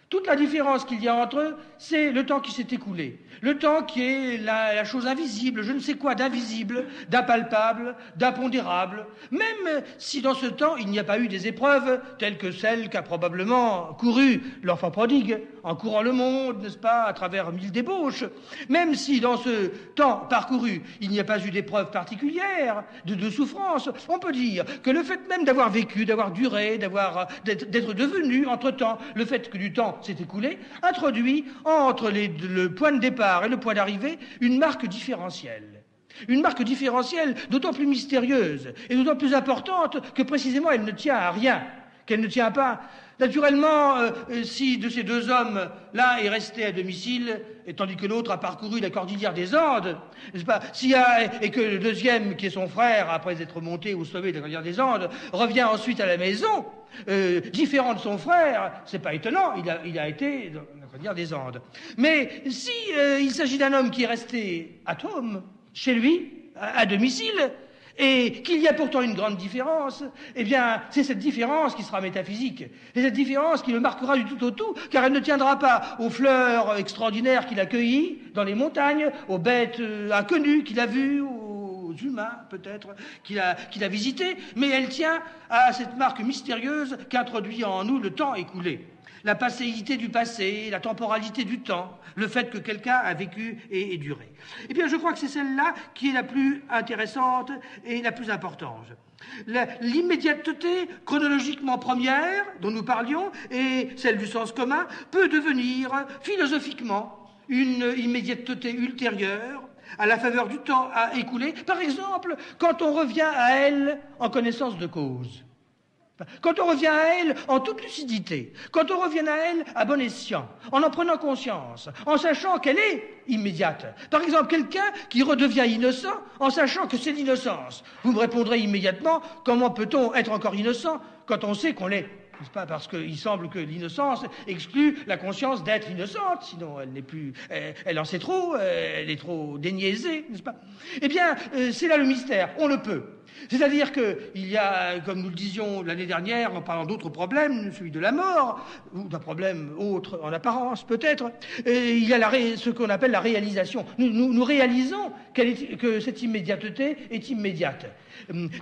Speaker 1: Toute la différence qu'il y a entre eux, c'est le temps qui s'est écoulé. Le temps qui est la chose invisible, je ne sais quoi d'invisible, d'impalpable, d'impondérable, même si dans ce temps il n'y a pas eu des épreuves telles que celles qu'a probablement couru l'enfant prodigue, en courant le monde, n'est-ce pas, à travers 1000 débauches, même si dans ce temps parcouru il n'y a pas eu d'épreuves particulières, de souffrances, on peut dire que le fait même d'avoir vécu, d'avoir duré, d'être devenu entre-temps, le fait que du temps s'est écoulé, introduit entre le point de départ et le point d'arrivée une marque différentielle. Une marque différentielle d'autant plus mystérieuse et d'autant plus importante que précisément elle ne tient à rien, qu'elle ne tient pas. Naturellement, si de ces deux hommes, l'un est resté à domicile, et tandis que l'autre a parcouru la cordillère des Andes, n'est-ce pas, et que le deuxième, qui est son frère, après être monté au sommet de la cordillère des Andes, revient ensuite à la maison, différent de son frère, c'est pas étonnant, il a été dans la cordillère des Andes. Mais si il s'agit d'un homme qui est resté atome, chez lui, à domicile, et qu'il y a pourtant une grande différence, eh bien, c'est cette différence qui sera métaphysique. C'est cette différence qui le marquera du tout au tout, car elle ne tiendra pas aux fleurs extraordinaires qu'il a cueillies dans les montagnes, aux bêtes inconnues qu'il a vues, aux humains, peut-être, qu'il a visités, mais elle tient à cette marque mystérieuse qu'introduit en nous le temps écoulé. La passéité du passé, la temporalité du temps, le fait que quelqu'un a vécu et duré. Eh bien, je crois que c'est celle-là qui est la plus intéressante et la plus importante. L'immédiateté chronologiquement première, dont nous parlions, et celle du sens commun, peut devenir philosophiquement une immédiateté ultérieure, à la faveur du temps à écouler, par exemple, quand on revient à elle en connaissance de cause. Quand on revient à elle en toute lucidité, quand on revient à elle à bon escient, en prenant conscience, en sachant qu'elle est immédiate. Par exemple, quelqu'un qui redevient innocent en sachant que c'est l'innocence. Vous me répondrez immédiatement, comment peut-on être encore innocent quand on sait qu'on l'est ? N'est-ce pas? Parce qu'il semble que l'innocence exclut la conscience d'être innocente, sinon elle n'est plus, elle en sait trop, elle est trop déniaisée, n'est-ce pas? Eh bien, c'est là le mystère, on le peut. C'est-à-dire qu'il y a, comme nous le disions l'année dernière, en parlant d'autres problèmes, celui de la mort, ou d'un problème autre en apparence peut-être, il y a ce qu'on appelle la réalisation. Nous réalisons que cette immédiateté est immédiate.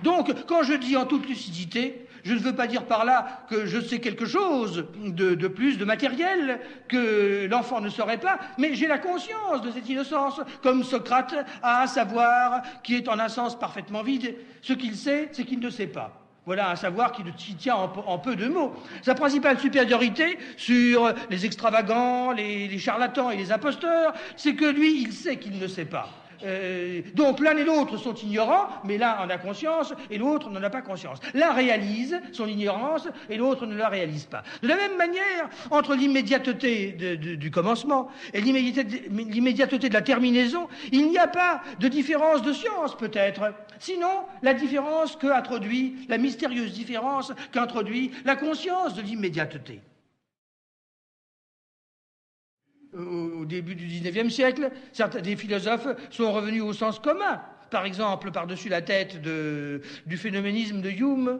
Speaker 1: Donc, quand je dis en toute lucidité, je ne veux pas dire par là que je sais quelque chose de plus, de matériel, que l'enfant ne saurait pas, mais j'ai la conscience de cette innocence, comme Socrate a un savoir qui est en un sens parfaitement vide. Ce qu'il sait, c'est qu'il ne sait pas. Voilà un savoir qui tient en peu de mots. Sa principale supériorité sur les extravagants, les charlatans et les imposteurs, c'est que lui, il sait qu'il ne sait pas. Donc l'un et l'autre sont ignorants, mais l'un en a conscience et l'autre n'en a pas conscience. L'un réalise son ignorance et l'autre ne la réalise pas. De la même manière, entre l'immédiateté du commencement et l'immédiateté de la terminaison, il n'y a pas de différence de science peut-être, sinon la différence qu'introduit, la mystérieuse différence qu'introduit la conscience de l'immédiateté. Au début du XIXe siècle, certains des philosophes sont revenus au sens commun. Par exemple, par-dessus la tête du phénoménisme de Hume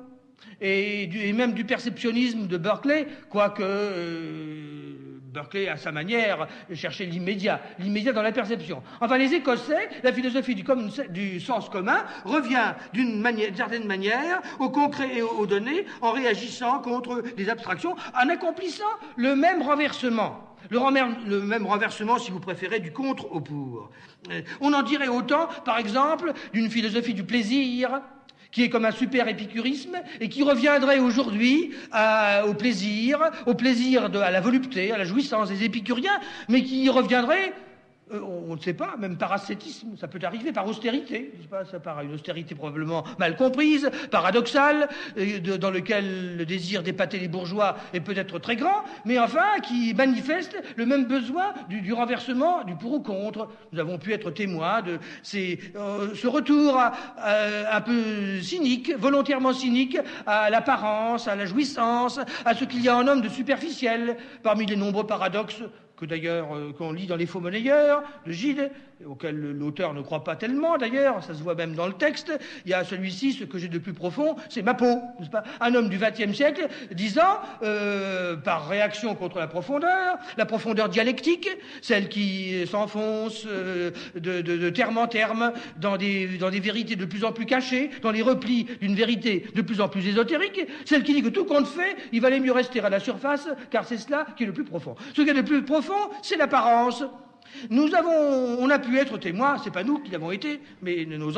Speaker 1: et même du perceptionnisme de Berkeley, quoique Berkeley, à sa manière, cherchait l'immédiat dans la perception. Enfin, les Écossais, la philosophie du sens commun revient d'une certaine manière au concret et aux données en réagissant contre les abstractions, en accomplissant le même renversement. Le même renversement, si vous préférez, du contre au pour. On en dirait autant, par exemple, d'une philosophie du plaisir, qui est comme un super épicurisme, et qui reviendrait aujourd'hui au plaisir, à la volupté, à la jouissance des épicuriens, mais qui reviendrait, on ne sait pas, même par ascétisme, ça peut arriver, par austérité, je sais pas, ça par une austérité probablement mal comprise, paradoxale, dans lequel le désir d'épater les bourgeois est peut-être très grand, mais enfin qui manifeste le même besoin du renversement, du pour ou contre. Nous avons pu être témoins de ce retour un peu cynique, volontairement cynique, à l'apparence, à la jouissance, à ce qu'il y a en homme de superficiel, parmi les nombreux paradoxes que d'ailleurs qu'on lit dans Les Faux Monnayeurs de Gide, auquel l'auteur ne croit pas tellement d'ailleurs, ça se voit même dans le texte. Il y a celui-ci, ce que j'ai de plus profond, c'est ma peau, n'est-ce pas? Un homme du XXe siècle disant, par réaction contre la profondeur dialectique, celle qui s'enfonce de terme en terme dans des vérités de plus en plus cachées, dans les replis d'une vérité de plus en plus ésotérique, celle qui dit que tout compte fait, il valait mieux rester à la surface, car c'est cela qui est le plus profond. Ce qui est le plus profond, c'est l'apparence. On a pu être témoins, c'est pas nous qui l'avons été, mais nos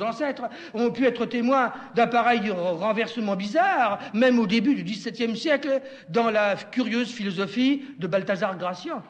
Speaker 1: ancêtres ont pu être témoins d'un pareil renversement bizarre, même au début du XVIIe siècle, dans la curieuse philosophie de Balthazar Gracian.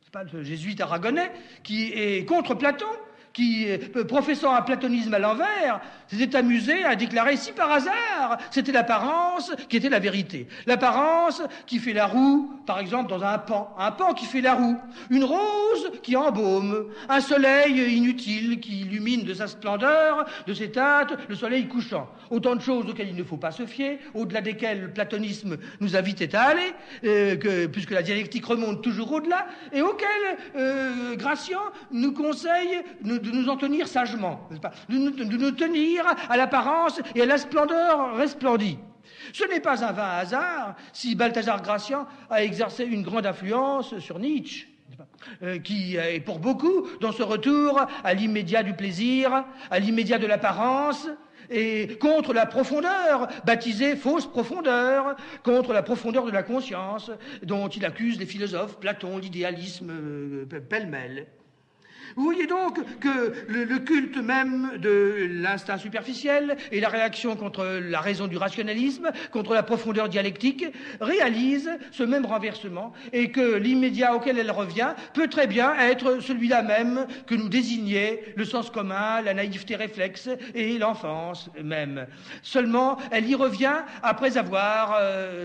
Speaker 1: C'est pas le jésuite aragonais qui est contre Platon, qui, professant un platonisme à l'envers, s'était amusé à déclarer si par hasard c'était l'apparence qui était la vérité. L'apparence qui fait la roue, par exemple dans un pan qui fait la roue, une rose qui embaume, un soleil inutile qui illumine de sa splendeur, de ses teintes, le soleil couchant. Autant de choses auxquelles il ne faut pas se fier, au-delà desquelles le platonisme nous a vite aller, puisque la dialectique remonte toujours au-delà, et auxquelles Gracian nous conseille de nous en tenir sagement, n'est-ce pas, de nous tenir à l'apparence et à la splendeur resplendie. Ce n'est pas un vain hasard si Balthazar Gracian a exercé une grande influence sur Nietzsche, qui est pour beaucoup dans ce retour à l'immédiat du plaisir, à l'immédiat de l'apparence, et contre la profondeur, baptisée fausse profondeur, contre la profondeur de la conscience, dont il accuse les philosophes, Platon, l'idéalisme pêle-mêle. Vous voyez donc que le culte même de l'instinct superficiel et la réaction contre la raison du rationalisme, contre la profondeur dialectique, réalisent ce même renversement et que l'immédiat auquel elle revient peut très bien être celui-là même que nous désignait le sens commun, la naïveté réflexe et l'enfance même. Seulement, elle y revient après avoir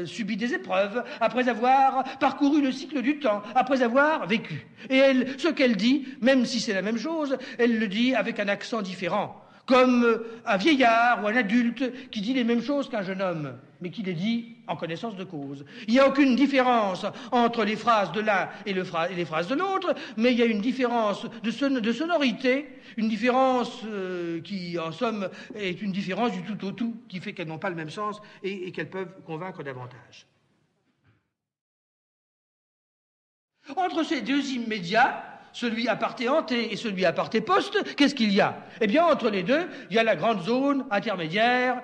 Speaker 1: subi des épreuves, après avoir parcouru le cycle du temps, après avoir vécu. Et ce qu'elle dit, même si c'est la même chose, elle le dit avec un accent différent, comme un vieillard ou un adulte qui dit les mêmes choses qu'un jeune homme, mais qui les dit en connaissance de cause. Il n'y a aucune différence entre les phrases de l'un et les phrases de l'autre, mais il y a une différence de sonorité, une différence qui, en somme, est une différence du tout au tout, qui fait qu'elles n'ont pas le même sens et qu'elles peuvent convaincre davantage. Entre ces deux immédiats, celui à parte ante et celui à parte poste, qu'est-ce qu'il y a? Eh bien, entre les deux, il y a la grande zone intermédiaire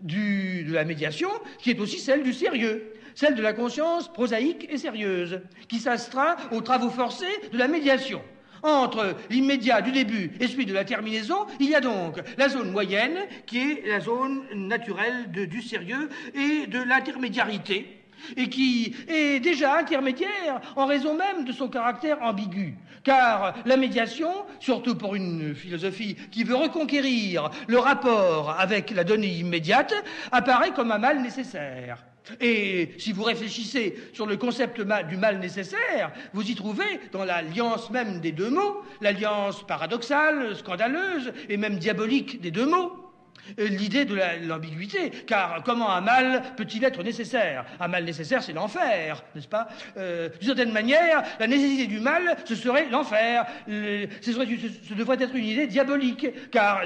Speaker 1: de la médiation, qui est aussi celle du sérieux, celle de la conscience prosaïque et sérieuse, qui s'astreint aux travaux forcés de la médiation. Entre l'immédiat du début et celui de la terminaison, il y a donc la zone moyenne, qui est la zone naturelle du sérieux et de l'intermédiarité, et qui est déjà intermédiaire en raison même de son caractère ambigu. Car la médiation, surtout pour une philosophie qui veut reconquérir le rapport avec la donnée immédiate, apparaît comme un mal nécessaire. Et si vous réfléchissez sur le concept du mal nécessaire, vous y trouvez, dans l'alliance même des deux mots, l'alliance paradoxale, scandaleuse et même diabolique des deux mots, l'idée de l'ambiguïté, car comment un mal peut-il être nécessaire? Un mal nécessaire, c'est l'enfer, n'est-ce pas? D'une certaine manière, la nécessité du mal, ce serait l'enfer. Ce devrait être une idée diabolique, car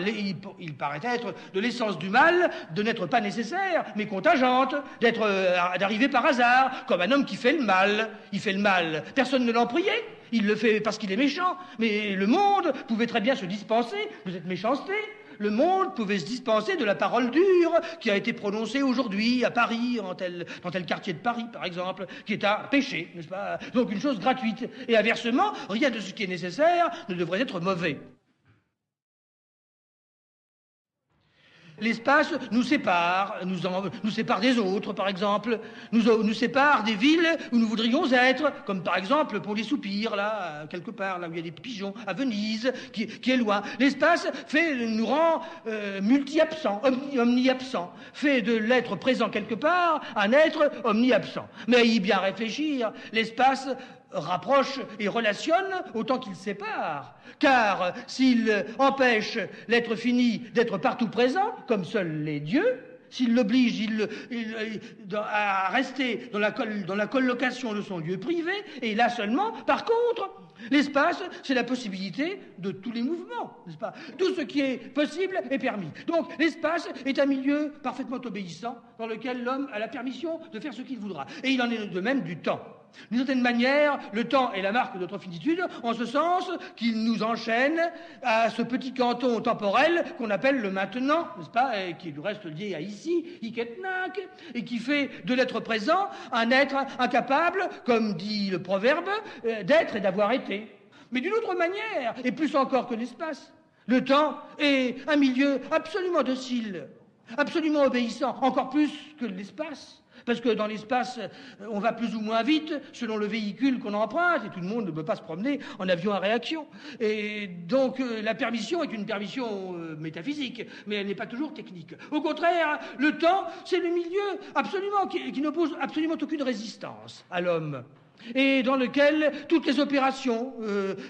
Speaker 1: il paraît être de l'essence du mal de n'être pas nécessaire, mais contingente, d'arriver par hasard, comme un homme qui fait le mal. Il fait le mal, personne ne l'en priait. Il le fait parce qu'il est méchant, mais le monde pouvait très bien se dispenser de cette méchanceté. Le monde pouvait se dispenser de la parole dure qui a été prononcée aujourd'hui à Paris, dans tel quartier de Paris, par exemple, qui est un péché, n'est-ce pas? Donc une chose gratuite. Et inversement, rien de ce qui est nécessaire ne devrait être mauvais. L'espace nous sépare, nous sépare des autres, par exemple, nous sépare des villes où nous voudrions être, comme par exemple pour les soupirs, là, quelque part, là où il y a des pigeons, à Venise, qui est loin. L'espace nous rend multi-absents, omni-absents, fait de l'être présent quelque part un être omni-absent. Mais à y bien réfléchir, l'espace rapproche et relationne autant qu'il sépare. Car s'il empêche l'être fini d'être partout présent, comme seuls les dieux, s'il l'oblige à rester dans la colocation de son lieu privé, et là seulement, par contre, l'espace, c'est la possibilité de tous les mouvements, n'est-ce pas? Tout ce qui est possible est permis. Donc l'espace est un milieu parfaitement obéissant dans lequel l'homme a la permission de faire ce qu'il voudra. Et il en est de même du temps. D'une certaine manière, le temps est la marque de notre finitude, en ce sens qu'il nous enchaîne à ce petit canton temporel qu'on appelle le maintenant, n'est-ce pas, et qui est du reste lié à ici, hic et nunc, et qui fait de l'être présent un être incapable, comme dit le proverbe, d'être et d'avoir été. Mais d'une autre manière, et plus encore que l'espace, le temps est un milieu absolument docile, absolument obéissant, encore plus que l'espace. Parce que dans l'espace, on va plus ou moins vite selon le véhicule qu'on emprunte, et tout le monde ne peut pas se promener en avion à réaction. Et donc la permission est une permission métaphysique, mais elle n'est pas toujours technique. Au contraire, le temps, c'est le milieu absolument qui n'oppose absolument aucune résistance à l'homme, et dans lequel toutes les opérations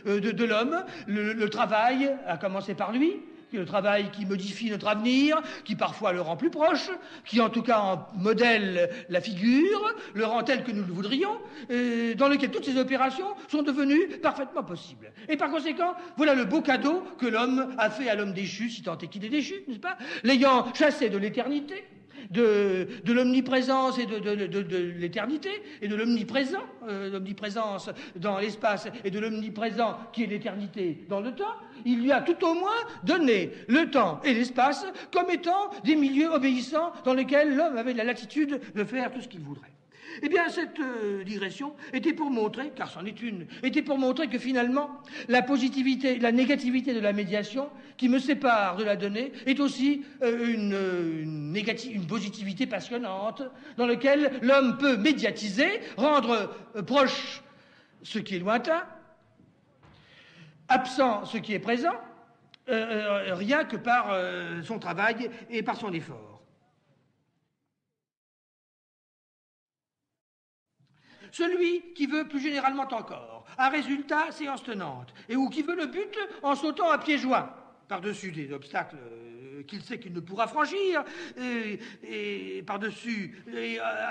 Speaker 1: de l'homme, le travail, à commencer par lui, le travail qui modifie notre avenir, qui parfois le rend plus proche, qui en tout cas en modèle la figure, le rend tel que nous le voudrions, dans lequel toutes ces opérations sont devenues parfaitement possibles. Et par conséquent, voilà le beau cadeau que l'homme a fait à l'homme déchu, si tant est qu'il est déchu, n'est-ce pas? L'ayant chassé de l'éternité, de l'omniprésence et de l'éternité, et de l'omniprésent, l'omniprésence dans l'espace, et de l'omniprésent qui est l'éternité dans le temps, il lui a tout au moins donné le temps et l'espace comme étant des milieux obéissants dans lesquels l'homme avait la latitude de faire tout ce qu'il voudrait. Eh bien, cette digression était pour montrer, car c'en est une, était pour montrer que finalement, la positivité, la négativité de la médiation, qui me sépare de la donnée, est aussi une positivité passionnante, dans laquelle l'homme peut médiatiser, rendre proche ce qui est lointain, absent ce qui est présent, rien que par son travail et par son effort. Celui qui veut plus généralement encore un résultat séance tenante, et ou qui veut le but en sautant à pieds joints par-dessus des obstacles qu'il sait qu'il ne pourra franchir, et par-dessus,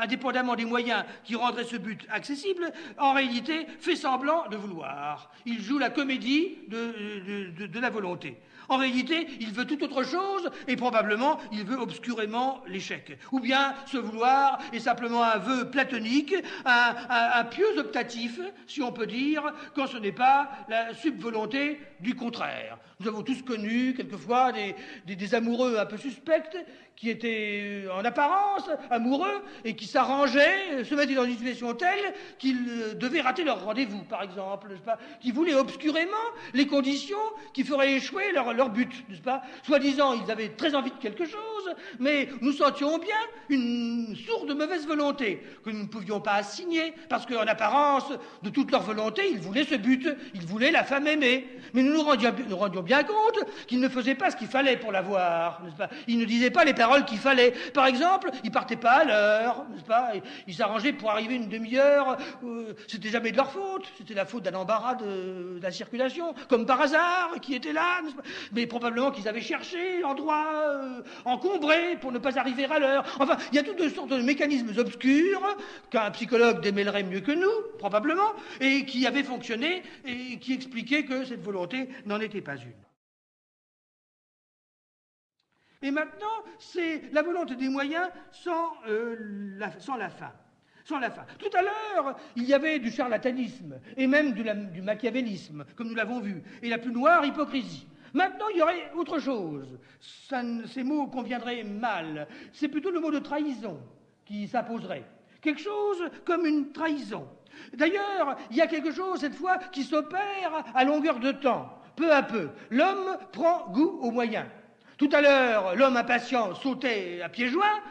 Speaker 1: indépendamment des moyens qui rendraient ce but accessible, en réalité fait semblant de vouloir. Il joue la comédie de la volonté. En réalité, il veut tout autre chose, et probablement, il veut obscurément l'échec. Ou bien, ce vouloir est simplement un vœu platonique, un pieux optatif, si on peut dire, quand ce n'est pas la subvolonté du contraire. Nous avons tous connu, quelquefois, des amoureux un peu suspects, qui étaient en apparence amoureux, et qui s'arrangeaient, se mettaient dans une situation telle qu'ils devaient rater leur rendez-vous, par exemple, n'est-ce pas, qui voulaient obscurément les conditions qui feraient échouer leur but, n'est-ce pas. Soi-disant, ils avaient très envie de quelque chose, mais nous sentions bien une sourde mauvaise volonté que nous ne pouvions pas assigner, parce qu'en apparence, de toute leur volonté, ils voulaient ce but, ils voulaient la femme aimée. Mais nous nous rendions bien compte qu'ils ne faisaient pas ce qu'il fallait pour l'avoir, n'est-ce pas. Ils ne disaient pas les paroles qu'il fallait. Par exemple, ils partaient pas à l'heure, n'est-ce pas. Ils s'arrangeaient pour arriver une demi-heure. C'était jamais de leur faute. C'était la faute d'un embarras de la circulation, comme par hasard, qui était là, n'est-ce pas. Mais probablement qu'ils avaient cherché l'endroit encombré pour ne pas arriver à l'heure. Enfin, il y a toutes sortes de mécanismes obscurs qu'un psychologue démêlerait mieux que nous, probablement, et qui avaient fonctionné et qui expliquaient que cette volonté n'en était pas une. Et maintenant, c'est la volonté des moyens sans la fin. Sans la fin. Tout à l'heure, il y avait du charlatanisme, et même du machiavélisme, comme nous l'avons vu, et la plus noire hypocrisie. Maintenant, il y aurait autre chose. Ces mots conviendraient mal. C'est plutôt le mot de trahison qui s'imposerait. Quelque chose comme une trahison. D'ailleurs, il y a quelque chose, cette fois, qui s'opère à longueur de temps. Peu à peu, l'homme prend goût aux moyens. Tout à l'heure, l'homme impatient sautait à pieds joints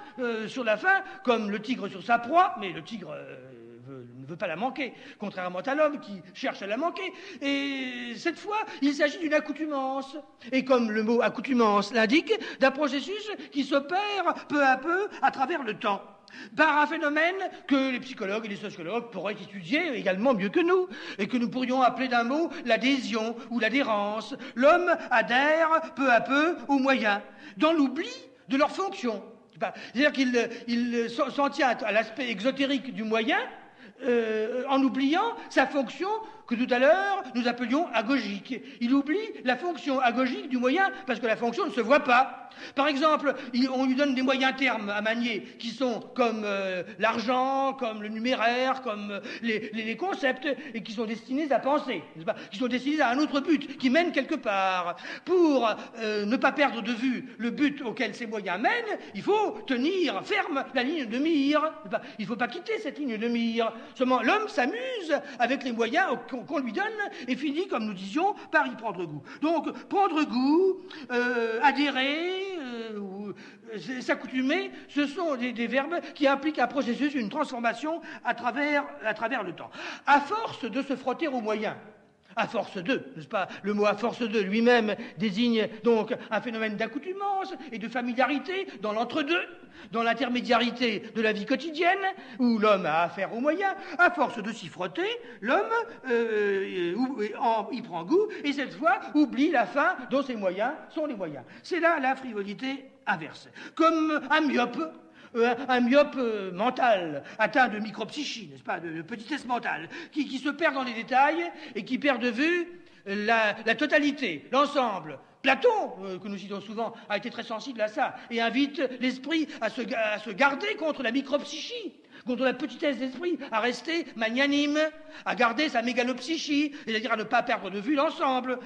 Speaker 1: sur la faim, comme le tigre sur sa proie, mais le tigre ne veut pas la manquer, contrairement à l'homme qui cherche à la manquer. Et cette fois, il s'agit d'une accoutumance. Et comme le mot accoutumance l'indique, d'un processus qui s'opère peu à peu à travers le temps, par un phénomène que les psychologues et les sociologues pourraient étudier également mieux que nous, et que nous pourrions appeler d'un mot l'adhésion ou l'adhérence. L'homme adhère peu à peu aux moyens, dans l'oubli de leur fonction. C'est-à-dire qu'il s'en tient à l'aspect exotérique du moyen, en oubliant sa fonction que tout à l'heure nous appelions agogique. Il oublie la fonction agogique du moyen parce que la fonction ne se voit pas. Par exemple, on lui donne des moyens termes à manier qui sont comme l'argent, comme le numéraire, comme les concepts et qui sont destinés à penser, n'est-ce pas, qui sont destinés à un autre but, qui mène quelque part. Pour ne pas perdre de vue le but auquel ces moyens mènent, il faut tenir ferme la ligne de mire. Il ne faut pas quitter cette ligne de mire. Seulement, l'homme s'amuse avec les moyens qu'on lui donne et finit, comme nous disions, par y prendre goût. Donc, prendre goût, adhérer, s'accoutumer, ce sont des verbes qui impliquent un processus, une transformation à travers le temps. À force de se frotter aux moyens, à force de, n'est-ce pas? Le mot à force de lui-même désigne donc un phénomène d'accoutumance et de familiarité dans l'entre-deux, dans l'intermédiarité de la vie quotidienne, où l'homme a affaire aux moyens. À force de s'y frotter, l'homme y prend goût et cette fois oublie la fin dont ses moyens sont les moyens. C'est là la frivolité inverse. Comme un myope mental, atteint de micropsychie, n'est-ce pas, de petitesse mentale, qui se perd dans les détails et qui perd de vue la totalité, l'ensemble. Platon, que nous citons souvent, a été très sensible à ça et invite l'esprit à se garder contre la micropsychie, contre la petitesse d'esprit, à rester magnanime, à garder sa mégalopsychie, c'est-à-dire à ne pas perdre de vue l'ensemble,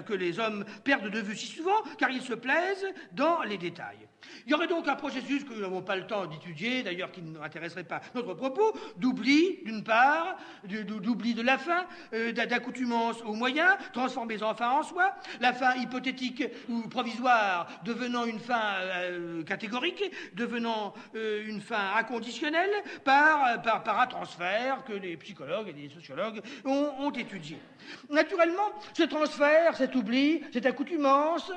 Speaker 1: que les hommes perdent de vue si souvent, car ils se plaisent dans les détails. Il y aurait donc un processus que nous n'avons pas le temps d'étudier, d'ailleurs qui n'intéresserait pas notre propos, d'oubli, d'une part, d'oubli de la fin, d'accoutumance aux moyens, transformer en fin en soi, la fin hypothétique ou provisoire devenant une fin catégorique, devenant une fin inconditionnelle par un transfert que les psychologues et les sociologues ont étudié. Naturellement, ce transfert, cet oubli, cette accoutumance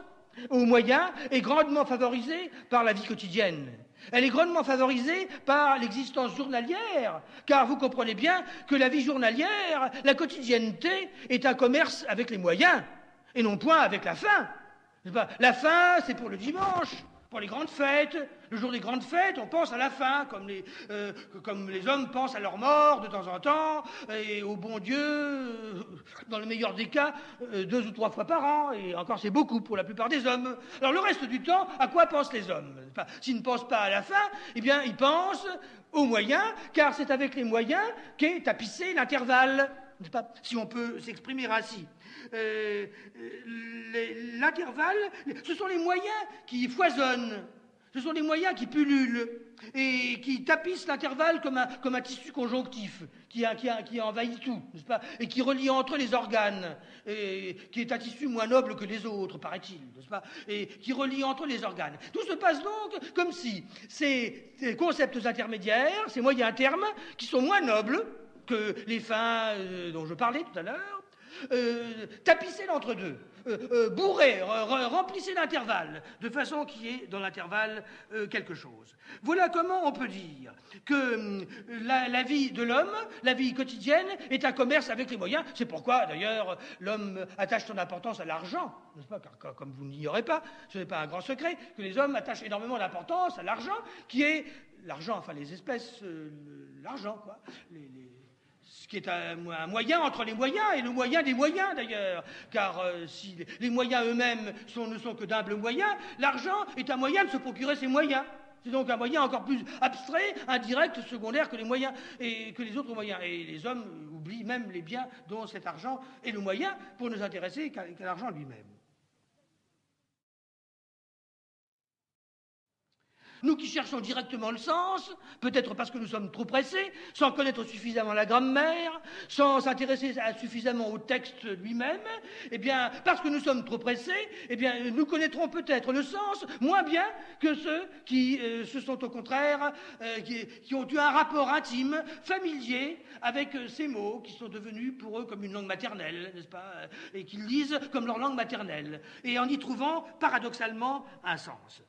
Speaker 1: aux moyens est grandement favorisée par la vie quotidienne. Elle est grandement favorisée par l'existence journalière, car vous comprenez bien que la vie journalière, la quotidienneté, est un commerce avec les moyens, et non point avec la fin. La fin, c'est pour le dimanche, pour les grandes fêtes. Le jour des grandes fêtes, on pense à la fin, comme les hommes pensent à leur mort de temps en temps, et au bon Dieu, dans le meilleur des cas, 2 ou 3 fois par an, et encore c'est beaucoup pour la plupart des hommes. Alors le reste du temps, à quoi pensent les hommes? S'ils ne pensent pas à la fin, eh bien ils pensent aux moyens, car c'est avec les moyens qu'est tapissé l'intervalle, si on peut s'exprimer ainsi. L'intervalle, ce sont les moyens qui foisonnent, ce sont les moyens qui pullulent et qui tapissent l'intervalle comme un tissu conjonctif qui envahit tout, n'est-ce pas, et qui relie entre les organes, et qui est un tissu moins noble que les autres, paraît-il, n'est-ce pas, et qui relie entre les organes. Tout se passe donc comme si ces concepts intermédiaires, ces moyens termes, qui sont moins nobles que les fins dont je parlais tout à l'heure, tapisser l'entre-deux, bourrer, remplissez l'intervalle, de façon qu'il y ait dans l'intervalle quelque chose. Voilà comment on peut dire que la vie de l'homme, la vie quotidienne, est un commerce avec les moyens. C'est pourquoi, d'ailleurs, l'homme attache son importance à l'argent, n'est-ce pas? Car comme vous n'ignorez pas, ce n'est pas un grand secret, que les hommes attachent énormément d'importance à l'argent, qui est l'argent, enfin les espèces, l'argent, quoi, ce qui est un moyen entre les moyens et le moyen des moyens d'ailleurs, car si les moyens eux-mêmes ne sont que d'humbles moyens, l'argent est un moyen de se procurer ces moyens. C'est donc un moyen encore plus abstrait, indirect, secondaire que les moyens et que les autres moyens. Et les hommes oublient même les biens dont cet argent est le moyen pour ne s'intéresser qu'à l'argent lui-même. Nous qui cherchons directement le sens, peut-être parce que nous sommes trop pressés, sans connaître suffisamment la grammaire, sans s'intéresser suffisamment au texte lui-même, eh bien, parce que nous sommes trop pressés, eh bien, nous connaîtrons peut-être le sens moins bien que ceux qui se sont au contraire, qui ont eu un rapport intime, familier, avec ces mots qui sont devenus pour eux comme une langue maternelle, n'est-ce pas, et qu'ils lisent comme leur langue maternelle, et en y trouvant paradoxalement un sens.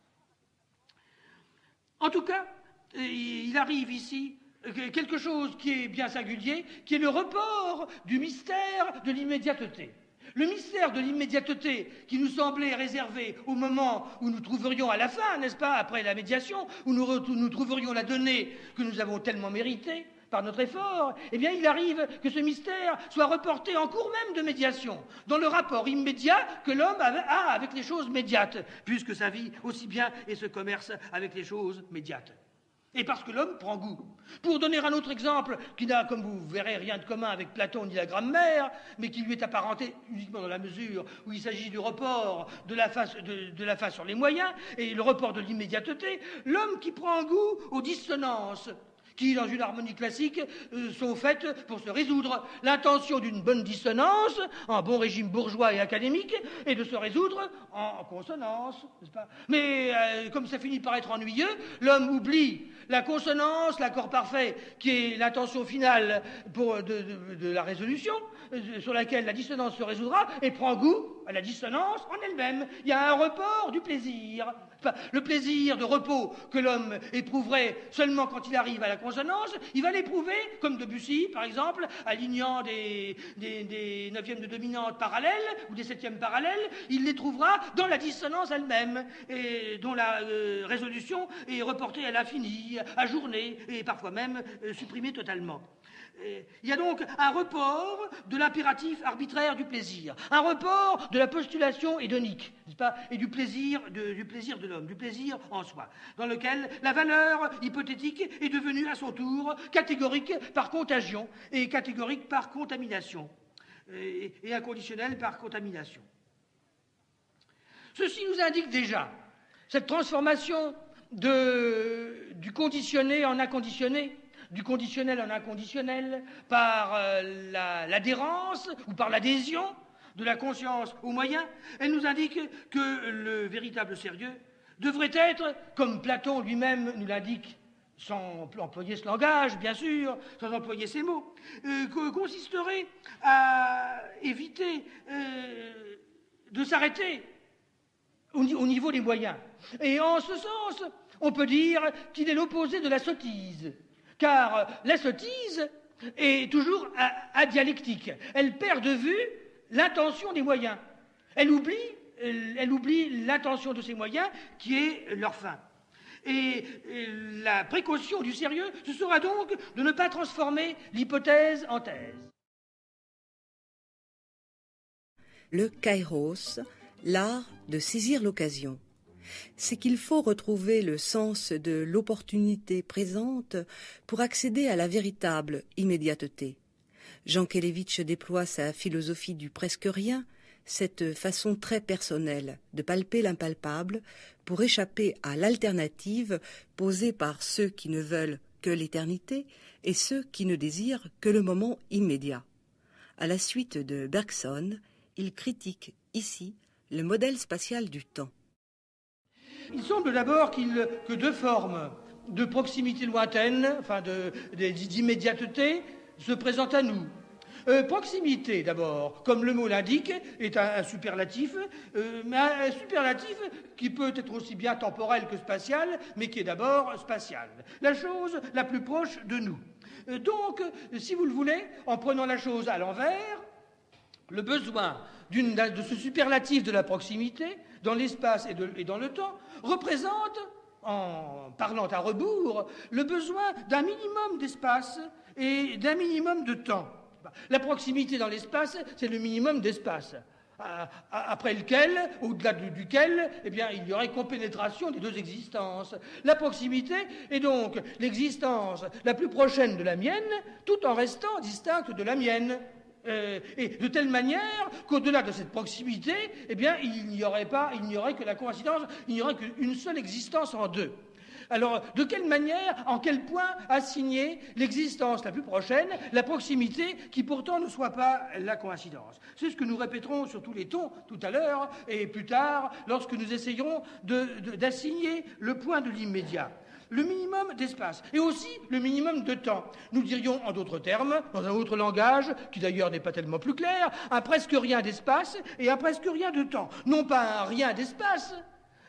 Speaker 1: En tout cas, il arrive ici quelque chose qui est bien singulier, qui est le report du mystère de l'immédiateté. Le mystère de l'immédiateté qui nous semblait réservé au moment où nous trouverions à la fin, n'est-ce pas, après la médiation, où nous trouverions la donnée que nous avons tellement méritée par notre effort, eh bien il arrive que ce mystère soit reporté en cours même de médiation, dans le rapport immédiat que l'homme a avec les choses médiates, puisque sa vie aussi bien est ce commerce avec les choses médiates. Et parce que l'homme prend goût. Pour donner un autre exemple, qui n'a, comme vous verrez, rien de commun avec Platon ni la grammaire, mais qui lui est apparenté uniquement dans la mesure où il s'agit du report de la face sur les moyens et le report de l'immédiateté, l'homme qui prend goût aux dissonances, qui, dans une harmonie classique, sont faites pour se résoudre. L'intention d'une bonne dissonance, en bon régime bourgeois et académique, est de se résoudre en consonance, n'est-ce pas? Mais comme ça finit par être ennuyeux, l'homme oublie la consonance, l'accord parfait, qui est l'intention finale de la résolution, sur laquelle la dissonance se résoudra, et prend goût à la dissonance en elle-même. Il y a un report du plaisir. Enfin, le plaisir de repos que l'homme éprouverait seulement quand il arrive à la consonance, il va l'éprouver, comme Debussy, par exemple, alignant des neuvièmes de dominante parallèles ou des septièmes parallèles, il les trouvera dans la dissonance elle-même, et dont la résolution est reportée à l'infini, ajournée et parfois même supprimée totalement. Il y a donc un report de l'impératif arbitraire du plaisir, un report de la postulation hédonique, n'est-ce pas, et du plaisir de l'homme, du plaisir en soi, dans lequel la valeur hypothétique est devenue à son tour catégorique par contagion et catégorique par contamination, et inconditionnelle par contamination. Ceci nous indique déjà cette transformation du conditionné en inconditionné, du conditionnel en inconditionnel, par l'adhérence ou par l'adhésion de la conscience aux moyens. Elle nous indique que le véritable sérieux devrait être, comme Platon lui-même nous l'indique, sans employer ce langage, bien sûr, sans employer ces mots, consisterait à éviter de s'arrêter au niveau des moyens. Et en ce sens, on peut dire qu'il est l'opposé de la sottise. Car la sottise est toujours adialectique. Elle perd de vue l'intention des moyens. Elle oublie l'intention de ces moyens qui est leur fin. Et la précaution du sérieux, ce sera donc de ne pas transformer l'hypothèse en thèse.
Speaker 2: Le kairos, l'art de saisir l'occasion. C'est qu'il faut retrouver le sens de l'opportunité présente pour accéder à la véritable immédiateté. Jankélévitch déploie sa philosophie du presque rien, cette façon très personnelle de palper l'impalpable pour échapper à l'alternative posée par ceux qui ne veulent que l'éternité et ceux qui ne désirent que le moment immédiat. À la suite de Bergson, il critique ici le modèle spatial du temps.
Speaker 1: Il semble d'abord que deux formes de proximité lointaine, enfin d'immédiateté, se présentent à nous. Proximité, d'abord, comme le mot l'indique, est un superlatif, mais un superlatif qui peut être aussi bien temporel que spatial, mais qui est d'abord spatial. La chose la plus proche de nous. Donc, si vous le voulez, en prenant la chose à l'envers, le besoin de ce superlatif de la proximité, dans l'espace et dans le temps, représente, en parlant à rebours, le besoin d'un minimum d'espace et d'un minimum de temps. La proximité dans l'espace, c'est le minimum d'espace, après lequel, au-delà duquel, eh bien, il y aurait compénétration des deux existences. La proximité est donc l'existence la plus prochaine de la mienne, tout en restant distincte de la mienne. Et de telle manière qu'au-delà de cette proximité, eh bien, il n'y aurait que la coïncidence, il n'y aurait qu'une seule existence en deux. Alors, de quelle manière, en quel point assigner l'existence la plus prochaine, la proximité, qui pourtant ne soit pas la coïncidence? C'est ce que nous répéterons sur tous les tons tout à l'heure et plus tard, lorsque nous essayerons d'assigner le point de l'immédiat. Le minimum d'espace et aussi le minimum de temps. Nous dirions en d'autres termes, dans un autre langage, qui d'ailleurs n'est pas tellement plus clair, un presque rien d'espace et un presque rien de temps. Non pas un rien d'espace,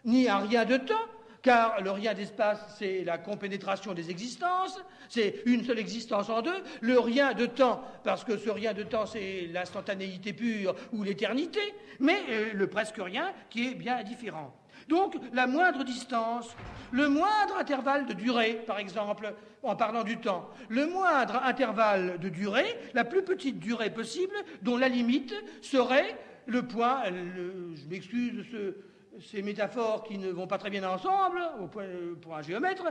Speaker 1: ni un rien de temps, car le rien d'espace, c'est la compénétration des existences, c'est une seule existence en deux. Le rien de temps, parce que ce rien de temps, c'est l'instantanéité pure ou l'éternité, mais le presque rien qui est bien différent. Donc, la moindre distance, le moindre intervalle de durée, par exemple, en parlant du temps, le moindre intervalle de durée, la plus petite durée possible, dont la limite serait le point, je m'excuse de ces métaphores qui ne vont pas très bien ensemble, pour un géomètre,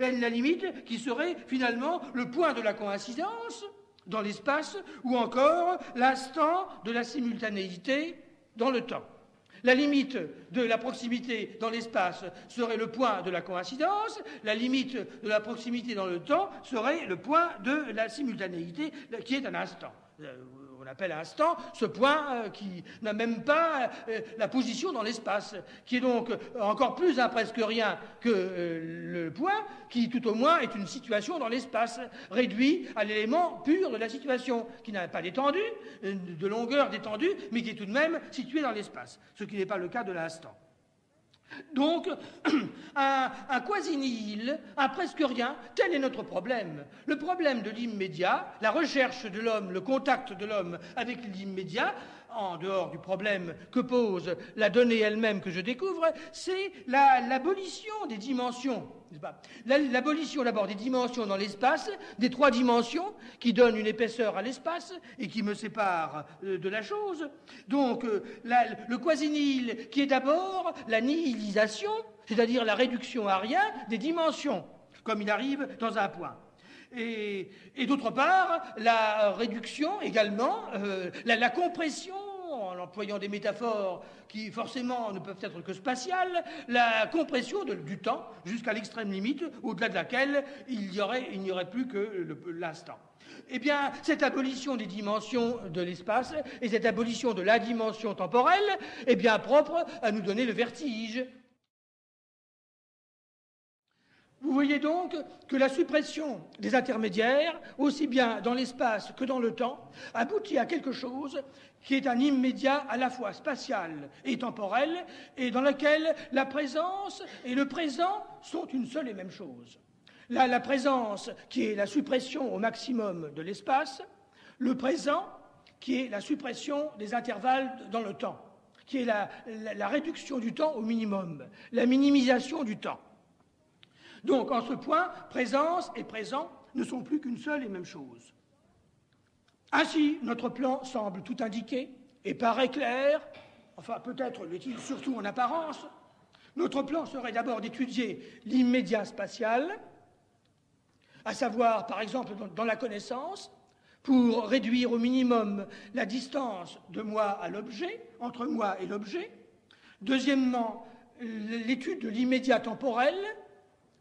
Speaker 1: la limite qui serait finalement le point de la coïncidence dans l'espace, ou encore l'instant de la simultanéité dans le temps. La limite de la proximité dans l'espace serait le point de la coïncidence, la limite de la proximité dans le temps serait le point de la simultanéité, qui est un instant. On appelle instant ce point qui n'a même pas la position dans l'espace, qui est donc encore plus un presque rien que le point, qui tout au moins est une situation dans l'espace, réduit à l'élément pur de la situation, qui n'a pas d'étendue, de longueur d'étendue, mais qui est tout de même situé dans l'espace, ce qui n'est pas le cas de l'instant. Donc, un quasi-nihil, un presque rien, tel est notre problème. Le problème de l'immédiat, la recherche de l'homme, le contact de l'homme avec l'immédiat, en dehors du problème que pose la donnée elle-même que je découvre, c'est l'abolition des dimensions. L'abolition d'abord des dimensions dans l'espace, des trois dimensions qui donnent une épaisseur à l'espace et qui me séparent de la chose. Donc le quasi-nihil qui est d'abord la nihilisation, c'est-à-dire la réduction à rien des dimensions, comme il arrive dans un point. Et d'autre part, la réduction également, la compression, en employant des métaphores qui forcément ne peuvent être que spatiales, la compression du temps jusqu'à l'extrême limite, au-delà de laquelle il n'y aurait plus que l'instant. Eh bien, cette abolition des dimensions de l'espace et cette abolition de la dimension temporelle est bien propre à nous donner le vertige. Vous voyez donc que la suppression des intermédiaires, aussi bien dans l'espace que dans le temps, aboutit à quelque chose qui est un immédiat à la fois spatial et temporel, et dans lequel la présence et le présent sont une seule et même chose. La présence qui est la suppression au maximum de l'espace, le présent qui est la suppression des intervalles dans le temps, qui est la réduction du temps au minimum, la minimisation du temps. Donc, en ce point, présence et présent ne sont plus qu'une seule et même chose. Ainsi, notre plan semble tout indiquer et paraît clair, enfin peut-être l'est-il surtout en apparence. Notre plan serait d'abord d'étudier l'immédiat spatial, à savoir, par exemple, dans la connaissance, pour réduire au minimum la distance de moi à l'objet, entre moi et l'objet. Deuxièmement, l'étude de l'immédiat temporel,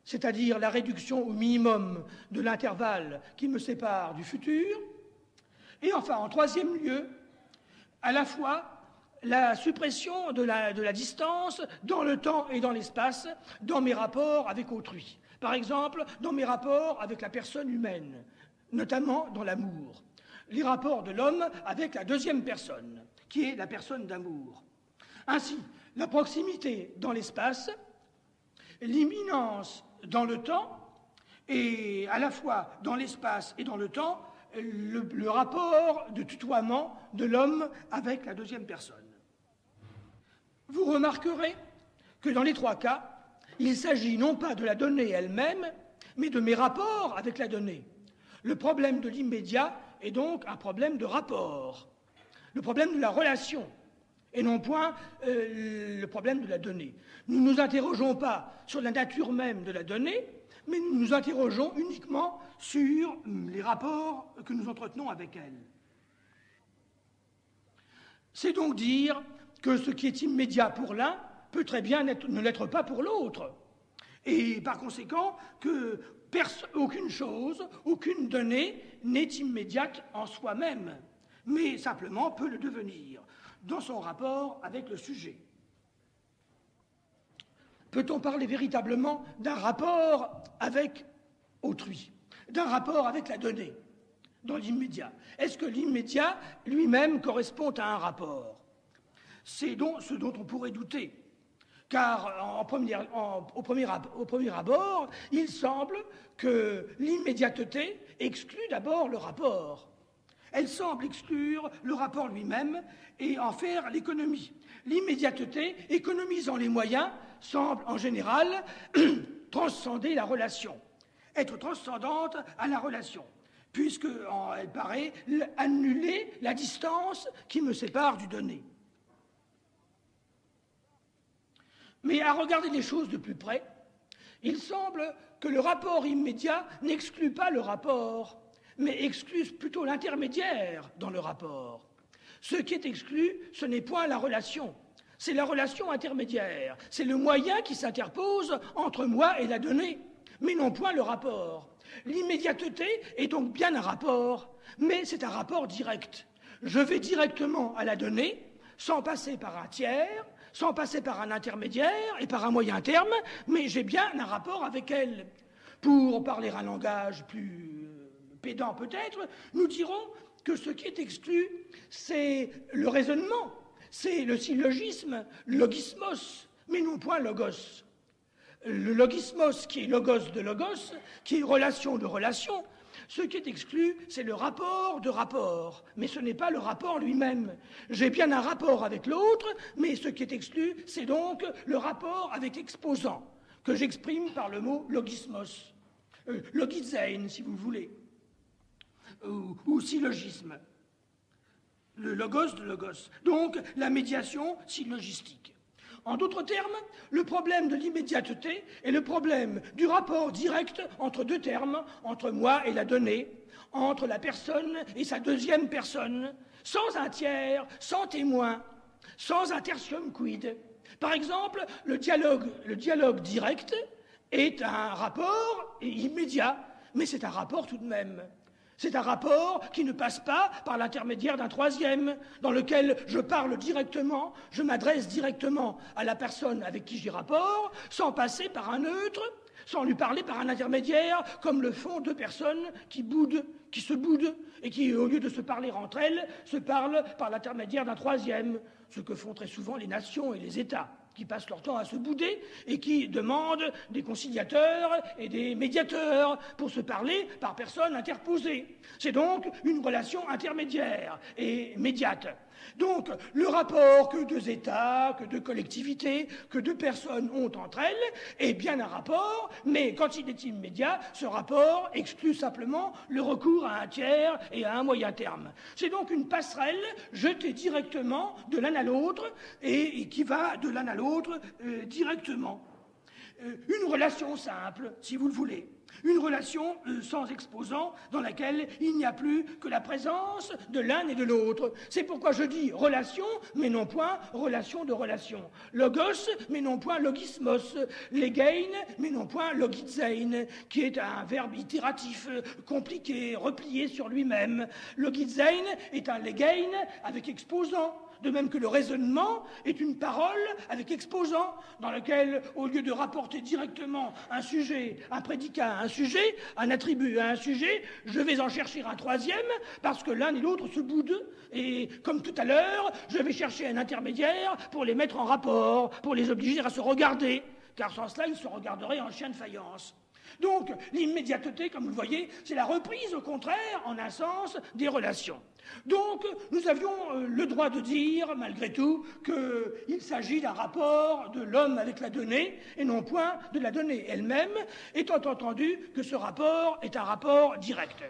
Speaker 1: c'est-à-dire la réduction au minimum de l'intervalle qui me sépare du futur. Et enfin, en troisième lieu, à la fois la suppression de la distance dans le temps et dans l'espace, dans mes rapports avec autrui. Par exemple, dans mes rapports avec la personne humaine, notamment dans l'amour. Les rapports de l'homme avec la deuxième personne, qui est la personne d'amour. Ainsi, la proximité dans l'espace, l'imminence dans le temps, et à la fois dans l'espace et dans le temps, le rapport de tutoiement de l'homme avec la deuxième personne. Vous remarquerez que dans les trois cas, il s'agit non pas de la donnée elle-même, mais de mes rapports avec la donnée. Le problème de l'immédiat est donc un problème de rapport, le problème de la relation, et non point le problème de la donnée. Nous ne nous interrogeons pas sur la nature même de la donnée, mais nous nous interrogeons uniquement sur les rapports que nous entretenons avec elle. C'est donc dire que ce qui est immédiat pour l'un peut très bien ne l'être pas pour l'autre. Et par conséquent, aucune chose, aucune donnée n'est immédiate en soi-même, mais simplement peut le devenir dans son rapport avec le sujet. Peut-on parler véritablement d'un rapport avec autrui, d'un rapport avec la donnée, dans l'immédiat? Est-ce que l'immédiat lui-même correspond à un rapport? C'est donc ce dont on pourrait douter, car au premier abord, il semble que l'immédiateté exclut d'abord le rapport. Elle semble exclure le rapport lui-même et en faire l'économie. L'immédiateté, économisant les moyens, semble en général transcender la relation, être transcendante à la relation, puisqu'elle paraît annuler la distance qui me sépare du donné. Mais à regarder les choses de plus près, il semble que le rapport immédiat n'exclut pas le rapport, mais exclut plutôt l'intermédiaire dans le rapport. Ce qui est exclu, ce n'est point la relation, c'est la relation intermédiaire, c'est le moyen qui s'interpose entre moi et la donnée, mais non point le rapport. L'immédiateté est donc bien un rapport, mais c'est un rapport direct. Je vais directement à la donnée, sans passer par un tiers, sans passer par un intermédiaire et par un moyen terme, mais j'ai bien un rapport avec elle. Pour parler un langage plus pédant peut-être, nous dirons que ce qui est exclu, c'est le raisonnement, c'est le syllogisme, logismos, mais non point logos. Le logismos qui est logos de logos, qui est relation de relation. Ce qui est exclu, c'est le rapport de rapport, mais ce n'est pas le rapport lui-même. J'ai bien un rapport avec l'autre, mais ce qui est exclu, c'est donc le rapport avec exposant, que j'exprime par le mot logismos, logizein, si vous voulez, ou syllogisme, le logos de logos. Donc, la médiation syllogistique. En d'autres termes, le problème de l'immédiateté est le problème du rapport direct entre deux termes, entre moi et la donnée, entre la personne et sa deuxième personne, sans un tiers, sans témoin, sans un tertium quid. Par exemple, le dialogue direct est un rapport immédiat, mais c'est un rapport tout de même. C'est un rapport qui ne passe pas par l'intermédiaire d'un troisième, dans lequel je parle directement, je m'adresse directement à la personne avec qui j'ai rapport, sans passer par un neutre, sans lui parler par un intermédiaire, comme le font deux personnes qui se boudent, et qui, au lieu de se parler entre elles, se parlent par l'intermédiaire d'un troisième, ce que font très souvent les nations et les États, qui passent leur temps à se bouder et qui demandent des conciliateurs et des médiateurs pour se parler par personne interposée. C'est donc une relation intermédiaire et médiate. Donc, le rapport que deux États, que deux collectivités, que deux personnes ont entre elles est bien un rapport, mais quand il est immédiat, ce rapport exclut simplement le recours à un tiers et à un moyen terme. C'est donc une passerelle jetée directement de l'un à l'autre et qui va de l'un à l'autre directement. Une relation simple, si vous le voulez. Une relation sans exposant dans laquelle il n'y a plus que la présence de l'un et de l'autre. C'est pourquoi je dis relation, mais non point relation de relation. Logos, mais non point logismos. Legein, mais non point logizein, qui est un verbe itératif, compliqué, replié sur lui-même. Logizein est un legein avec exposant. De même que le raisonnement est une parole avec exposant, dans lequel, au lieu de rapporter directement un sujet, un prédicat à un sujet, un attribut à un sujet, je vais en chercher un troisième, parce que l'un et l'autre se boudent, et comme tout à l'heure, je vais chercher un intermédiaire pour les mettre en rapport, pour les obliger à se regarder, car sans cela, ils se regarderaient en chien de faïence. Donc, l'immédiateté, comme vous le voyez, c'est la reprise, au contraire, en un sens, des relations. Donc, nous avions le droit de dire, malgré tout, qu'il s'agit d'un rapport de l'homme avec la donnée, et non point de la donnée elle-même, étant entendu que ce rapport est un rapport direct.